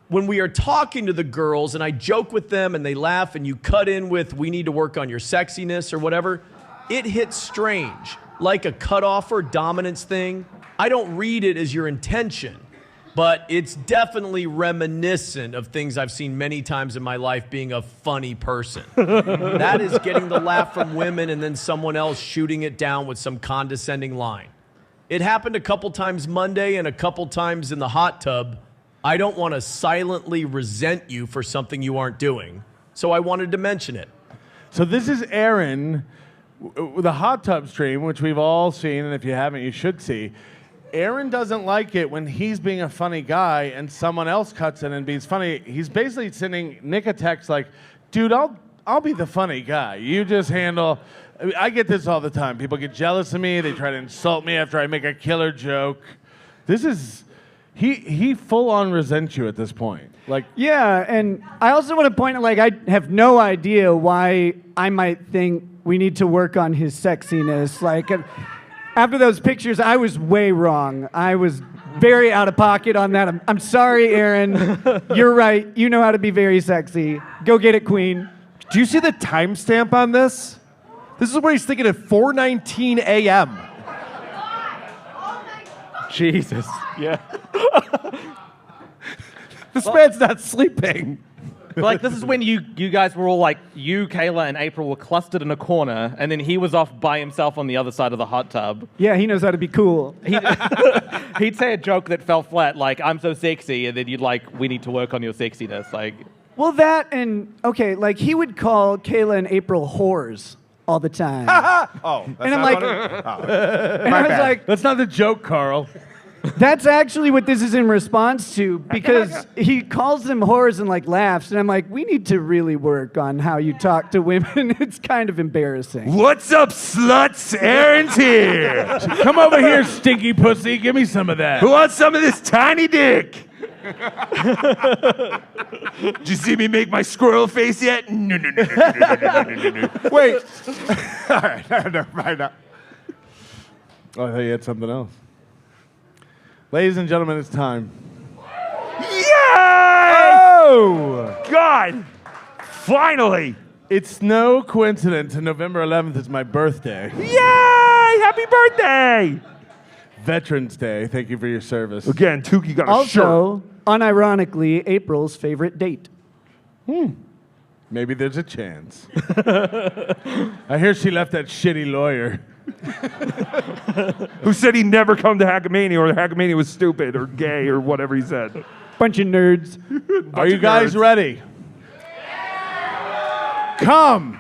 When we are talking to the girls and I joke with them and they laugh and you cut in with, "We need to work on your sexiness," or whatever, it hits strange. Like a cutoff or dominance thing. I don't read it as your intention, but it's definitely reminiscent of things I've seen many times in my life, being a funny person. That is getting the laugh from women and then someone else shooting it down with some condescending line. It happened a couple times Monday and a couple times in the hot tub. I don't want to silently resent you for something you aren't doing, so I wanted to mention it. So this is Aaron with the hot tub stream, which we've all seen, and if you haven't, you should see. Aaron doesn't like it when he's being a funny guy and someone else cuts in and being funny. He's basically sending Nick a text like, "Dude, I'll be the funny guy. You just handle." I get this all the time. People get jealous of me. They try to insult me after I make a killer joke. This is he full on resents you at this point. Like, Yeah, and I also want to point out, like, I have no idea why I might think we need to work on his sexiness. Like, after those pictures, I was way wrong. I was very out of pocket on that. I'm sorry, Aaron. You're right. You know how to be very sexy. Go get it, queen. Do you see the timestamp on this? This is what he's thinking at 4:19 a.m. Jesus. Yeah. This man's not sleeping. Like, this is when you guys were all like, you, Kayla, and April were clustered in a corner, and then he was off by himself on the other side of the hot tub. Yeah, he knows how to be cool. He'd say a joke that fell flat, like, I'm so sexy, and then you'd like, we need to work on your sexiness. Like, Well, that and, okay, like he would call Kayla and April whores all the time. Oh, that's And I'm not like- funny? And I was like, That's not the joke, Karl. that's actually what this is in response to, because he calls them whores and like laughs, and I'm like, we need to really work on how you talk to women. It's kind of embarrassing. What's up, sluts? Aaron's here. Come over here, stinky pussy. Give me some of that. Who wants some of this tiny dick? Did you see me make my squirrel face yet? No. Wait. All right, never mind. Oh, I thought you had something else. Ladies and gentlemen, it's time. Yay! Oh! God! Finally! It's no coincidence, and November 11th is my birthday. Yay! Happy birthday! Veterans Day. Thank you for your service. Again, Tookie got a shirt. Also, unironically, April's favorite date. Maybe there's a chance. I hear she left that shitty lawyer. Who said he'd never come to Hackamania, or Hackamania was stupid or gay or whatever he said. Bunch of nerds. Are you guys nerds. ready? Come!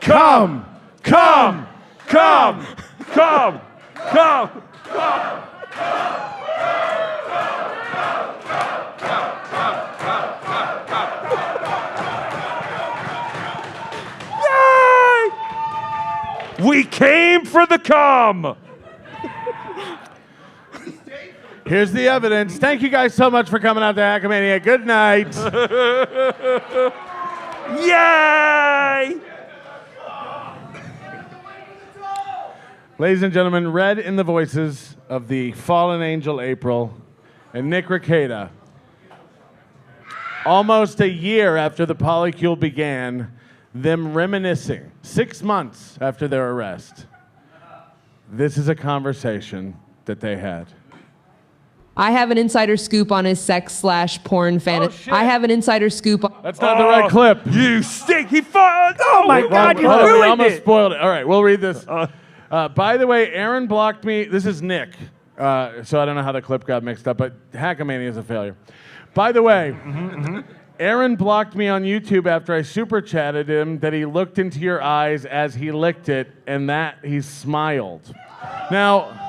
Come! Come! Come! Come! Come! Yay! We came for the cum! Here's the evidence. Thank you guys so much for coming out to Hackamania. Good night. Yay! Ladies and gentlemen, read in the voices of the fallen angel April and Nick Ricada. Almost a year after the polycule began, them reminiscing, 6 months after their arrest. This is a conversation that they had. I have an insider scoop on his sex/porn fantasy. shit. I have an insider scoop. That's not the right clip. You stink! He fought! Oh my God, you Hold on, we ruined almost it. spoiled it. All right, we'll read this. By the way, Aaron blocked me. This is Nick, so I don't know how the clip got mixed up, but Hackamania is a failure. By the way, Aaron blocked me on YouTube after I super chatted him that he looked into your eyes as he licked it and that he smiled. Now,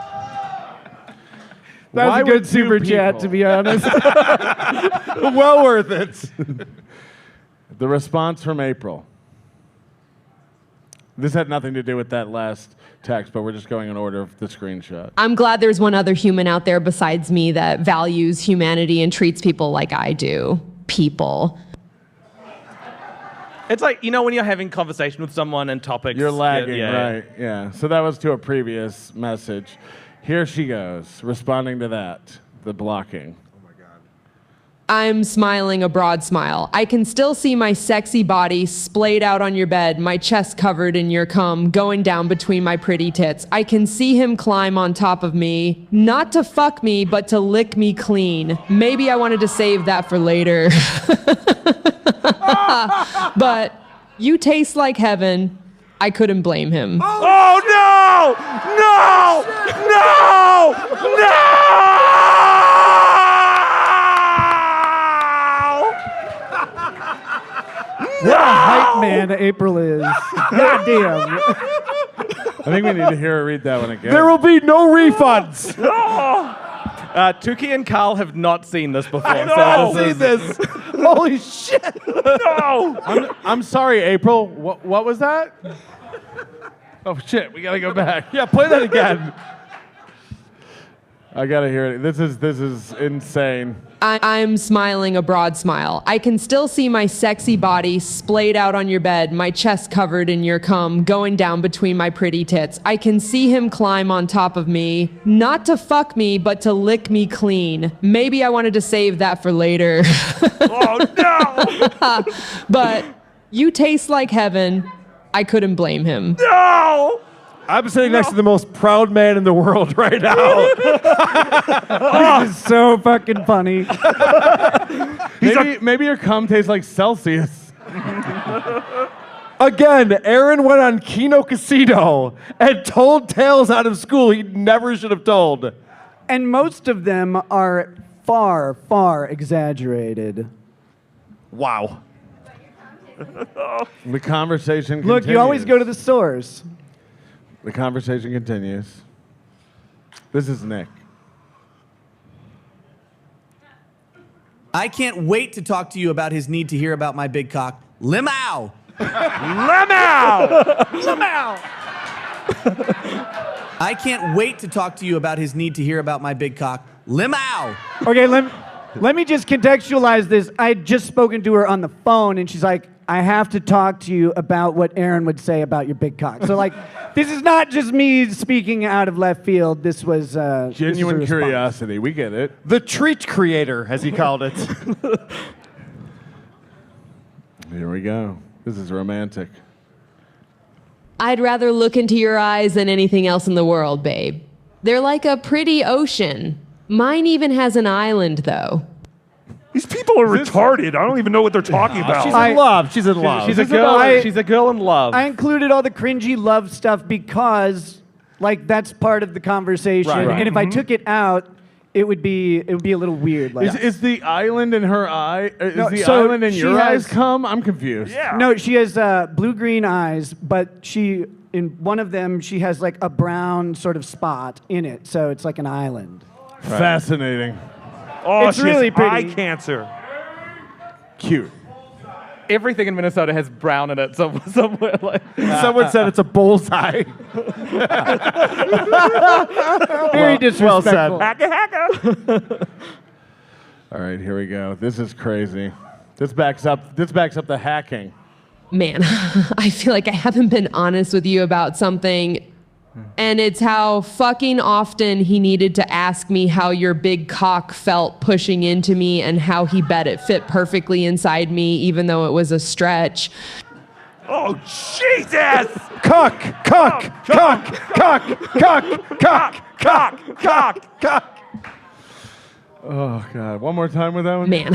That was why a good would two super chat, people- to be honest. Well worth it. The response from April. This had nothing to do with that last text, but we're just going in order of the screenshot. I'm glad there's one other human out there besides me that values humanity and treats people like I do. People. it's like, you know, when you're having conversation with someone and topics. You're lagging, yeah. right? Yeah. So that was to a previous message. Here she goes, responding to that, the blocking. I'm smiling a broad smile. I can still see my sexy body splayed out on your bed, my chest covered in your cum, going down between my pretty tits. I can see him climb on top of me, not to fuck me, but to lick me clean. Maybe I wanted to save that for later. But you taste like heaven. I couldn't blame him. Oh no! No! No! No! What a hype man April is. Goddamn. I think we need to hear her read that one again. There will be no refunds. Tookie and Karl have not seen this before. know. So this is- this. Holy shit. No! I'm sorry, April. What was that? Oh shit, we gotta go back. Yeah, play that again. I gotta hear it. This is insane. I'm smiling a broad smile. I can still see my sexy body splayed out on your bed, my chest covered in your cum, going down between my pretty tits. I can see him climb on top of me, not to fuck me, but to lick me clean. Maybe I wanted to save that for later. Oh, no! But you taste like heaven. I couldn't blame him. No! I'm sitting next to the most proud man in the world right now. This is so fucking funny. Maybe your cum tastes like Celsius. Again, Aaron went on Kino Casino and told tales out of school he never should have told. And most of them are far, far exaggerated. Wow. The conversation continues. Look, you always go to the source. The conversation continues. This is Nick. I can't wait to talk to you about his need to hear about my big cock. Limau! Lemau! Limau! I can't wait to talk to you about his need to hear about my big cock. Limau! Okay, let me just contextualize this. I had just spoken to her on the phone, and she's like, I have to talk to you about what Aaron would say about your big cock. So, like, this is not just me speaking out of left field. This was Genuine this is a response. curiosity. We get it. The treat creator, as he called it. Here we go. This is romantic. I'd rather look into your eyes than anything else in the world, babe. They're like a pretty ocean. Mine even has an island, though. These people are retarded. I don't even know what they're talking about. She's in love. She's in love. She's a girl. She's a girl in love. I included all the cringy love stuff because, like, that's part of the conversation. Right. And if I took it out, it would be a little weird. Like, Is the island in her eye? Is No, the so island in she your eyes has- cum? I'm confused. Yeah. no, she has blue-green eyes, but in one of them, she has like a brown sort of spot in it, so it's like an island. Fascinating. Oh, It's she really has eye pretty. cancer. Cute. Everything in Minnesota has brown in it somewhere. Like, Someone said it's a bullseye. Very disrespectful. Hacka. All right, here we go. This is crazy. This backs up the hacking. Man, I feel like I haven't been honest with you about something. And it's how fucking often he needed to ask me how your big cock felt pushing into me and how he bet it fit perfectly inside me, even though it was a stretch. Oh, Jesus! Cock, cock, cock, cock, cock, cock, cock, cock, cock. Oh, God. One more time with that one? Man,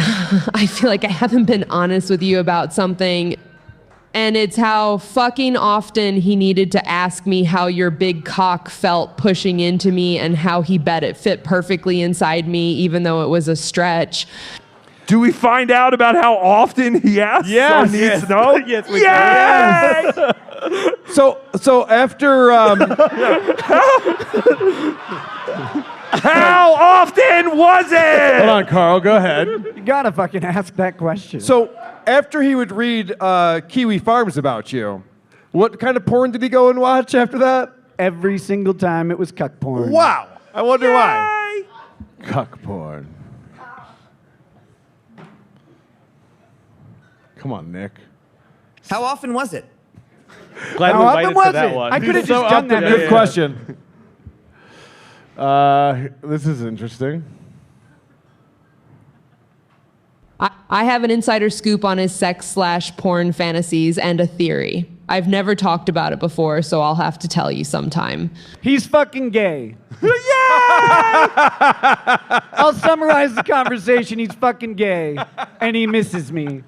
I feel like I haven't been honest with you about something. And it's how fucking often he needed to ask me how your big cock felt pushing into me and how he bet it fit perfectly inside me, even though it was a stretch. Do we find out about how often he asks or needs to know? Yes, we Yes! So after How often was it? Hold on, Carl. Go ahead. You gotta fucking ask that question. so after he would read Kiwi Farms about you, what kind of porn did he go and watch after that? every single time it was cuck porn. Wow. I wonder why. Cuck porn. Come on, Nick. How often was it? glad How we often waited was for that it? one. I could have so just done up that. to date. Good question. This is interesting. I have an insider scoop on his sex/porn fantasies and a theory. I've never talked about it before, so I'll have to tell you sometime. He's fucking gay. I'll summarize the conversation. He's fucking gay, and he misses me.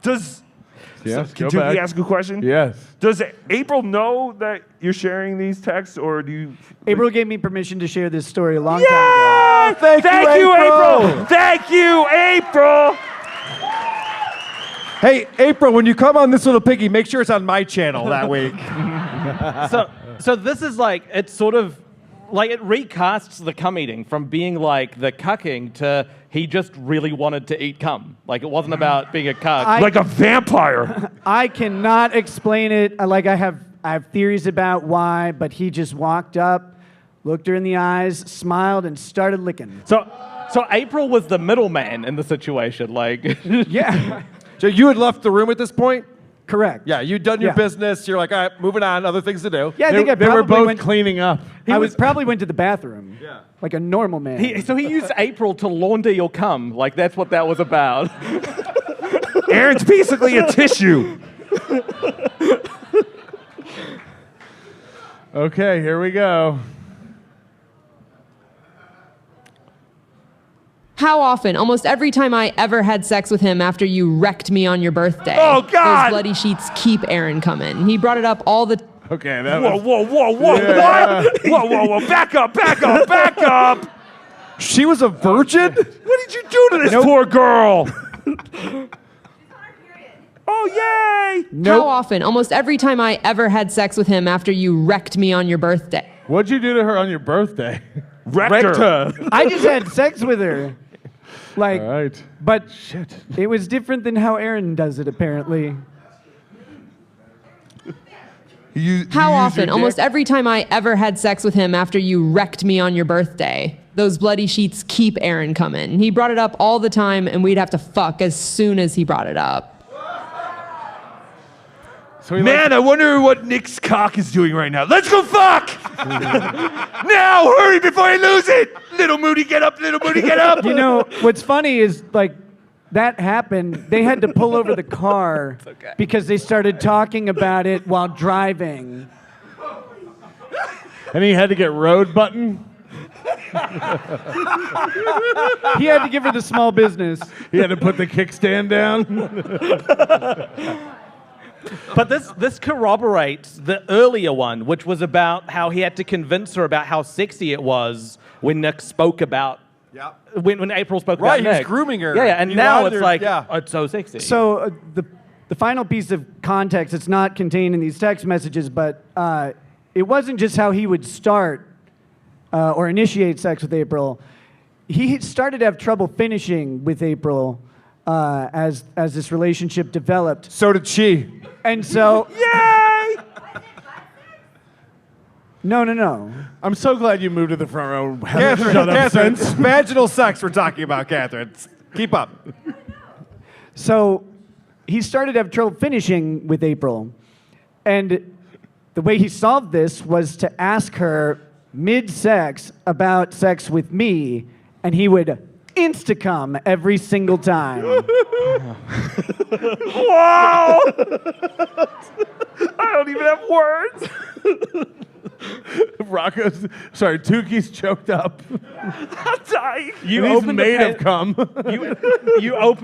Does Yes, can go Tookie back. ask a question? Yes. Does April know that you're sharing these texts, or do you? April gave me permission to share this story a long time ago. Yeah! Thank you, April. Thank you, April. Hey, April, when you come on This Little Piggy, make sure it's on my channel that week. So this is like, it's sort of like it recasts the cum eating from being like the cucking to he just really wanted to eat cum. Like it wasn't about being a cuck. Like a vampire. I cannot explain it. I have theories about why, but he just walked up, looked her in the eyes, smiled, and started licking. So April was the middleman in the situation. Like, Yeah, So you had left the room at this point? correct. Yeah, you'd done your Yeah. business. You're like, all right, moving on, other things to do. Yeah, I think I They were probably both went. cleaning up. Probably went to the bathroom. Yeah. Like a normal man. so he used April to launder your cum. Like, that's what that was about. Aaron's basically a tissue. Okay, here we go. How often? Almost every time I ever had sex with him after you wrecked me on your birthday. Oh, God! Those bloody sheets keep Aaron coming. He brought it up all the Okay, that Whoa, was... whoa, whoa, Yeah. what? Whoa. Back up. She was a virgin? What did you do to this poor girl? Oh, yay! How often? Almost every time I ever had sex with him after you wrecked me on your birthday. What'd you do to her on your birthday? Rector. I just had sex with her. Like, All right. but it was different than how Aaron does it, apparently. How often? Almost every time I ever had sex with him after you wrecked me on your birthday. Those bloody sheets keep Aaron coming. He brought it up all the time, and we'd have to fuck as soon as he brought it up. So he Man, I wonder what Nick's cock is doing right now. Let's go fuck! Now, hurry before I lose it! Little Moody, get up! Little Moody, get up! You know, what's funny is, like, that happened. They had to pull over the car because they started talking about it while driving. And he had to get road button. He had to give her the small business. He had to put the kickstand down. But this corroborates the earlier one, which was about how he had to convince her about how sexy it was when Nick spoke about. Yeah. When April spoke Right, about he was Nick. grooming her. Yeah, and He now wanted it's her- like, yeah. oh, it's so sexy. So the final piece of context, it's not contained in these text messages, but it wasn't just how he would start or initiate sex with April. He started to have trouble finishing with April as this relationship developed. So did she. And so... Yay! No. I'm so glad you moved to the front row. Catherine, Shut up, Catherine, sense. vaginal sex we're talking about, Catherine. Keep up. So he started to have trouble finishing with April. And the way he solved this was to ask her mid-sex about sex with me, and he would insta-cum every single time. Wow! I don't even have words. Tookie's choked up. I'm dying. you He's opened the made pan- of cum.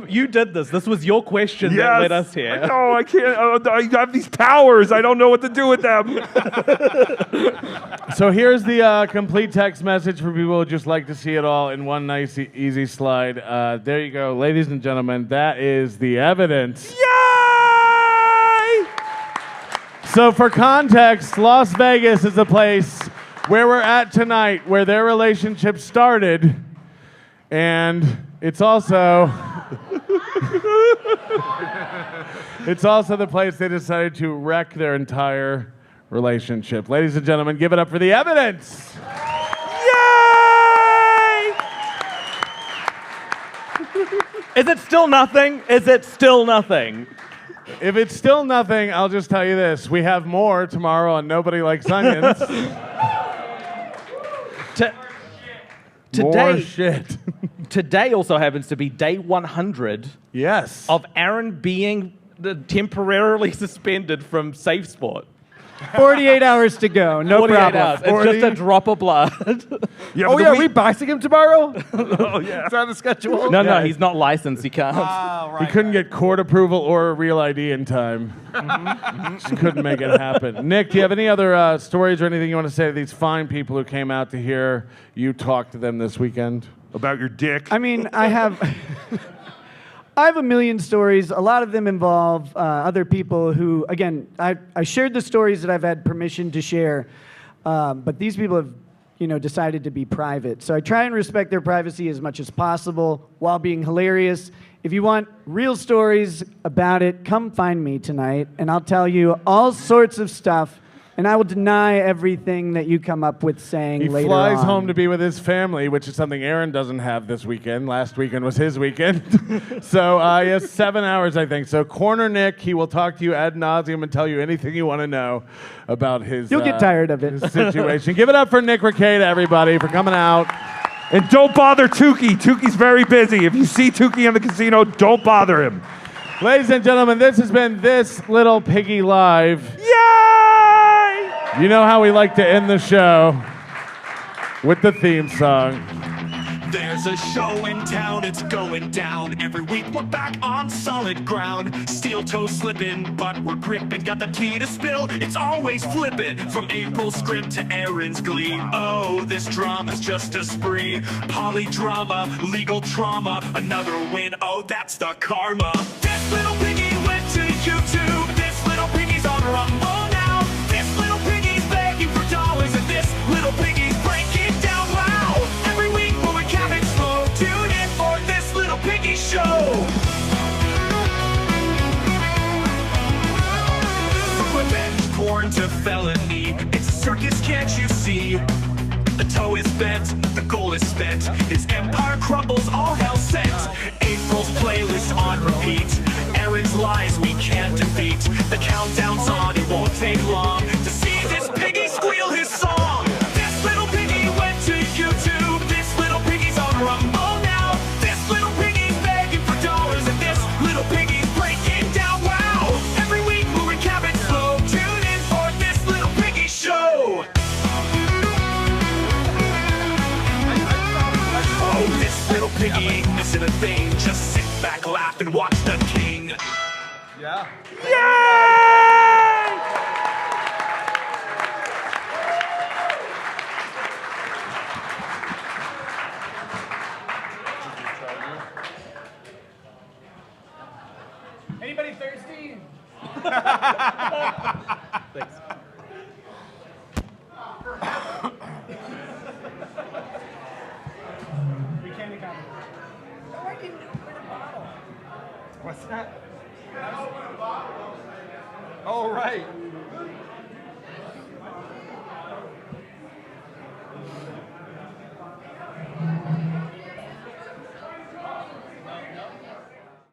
You did this. This was your question that led us here. No, I can't. I have these powers. I don't know what to do with them. So here's the complete text message for people who just like to see it all in one nice, easy slide. There you go, ladies and gentlemen. That is the evidence. Yay! So for context, Las Vegas is the place where we're at tonight, where their relationship started, and it's also the place they decided to wreck their entire relationship. Ladies and gentlemen, give it up for the evidence. Yay! Is it still nothing? Is it still nothing? If it's still nothing, I'll just tell you this. We have more tomorrow on Nobody Likes Onions. More Today, shit. today also happens to be day 100 Yes. of Aaron being temporarily suspended from Safe Sport. 48 hours to go, no 48 problem. hours. It's just a drop of blood. Yeah, Oh, but yeah, are we boxing him tomorrow? Oh, yeah. Is that on the schedule? No, he's not licensed. He can't. He couldn't get court approval or a real ID in time. Just couldn't make it happen. Nick, do you have any other stories or anything you want to say to these fine people who came out to hear you talk to them this weekend? About your dick. I mean, I have a million stories. A lot of them involve other people who, again, I shared the stories that I've had permission to share, but these people have, decided to be private. So I try and respect their privacy as much as possible while being hilarious. If you want real stories about it, come find me tonight, and I'll tell you all sorts of stuff And I will deny everything that you come up with saying He later flies on. home to be with his family, which is something Aaron doesn't have this weekend. Last weekend was his weekend. So he has 7 hours, I think. So corner Nick. He will talk to you ad nauseum and tell you anything you want to know about his You'll get tired of it. his situation. Give it up for Nick Ricada, everybody, for coming out. And don't bother Tookie. Tookie's very busy. If you see Tookie in the casino, don't bother him. Ladies and gentlemen, this has been This Little Piggy Live. Yay! You know how we like to end the show with the theme song. There's a show in town, it's going down. Every week we're back on solid ground. SteelToe slipping, but we're gripping. Got the tea to spill, it's always flipping. From April's script to Aaron's glee. Oh, this drama's just a spree. Polydrama, legal trauma. Another win, oh, that's the karma. This little piggy went to YouTube. This little piggy's on Rumble now. This little piggy's begging for dollars. And this little piggy's breaking down. Wow! Every week we'll recap it slow. Tune in for This Little Piggy Show. From revenge porn to felony, it's a circus, can't you see? The toe is bent, the goal is spent. His empire crumbles, all hell sent. April's playlist on repeat. Aaron's lies we can't defeat. The countdown's on, it won't take long to see this piggy squeal his song. This little piggy went to YouTube. This little piggy's on Rumble now. This little piggy's begging for dollars. And this little piggy's breaking down. Wow! Every week we'll recap it slow. Tune in for This Little Piggy Show. Oh, this little piggy ain't missing a thing. Just sit back, laugh, and watch the king. Yeah. Anybody thirsty? Thanks. What's that? Oh, right.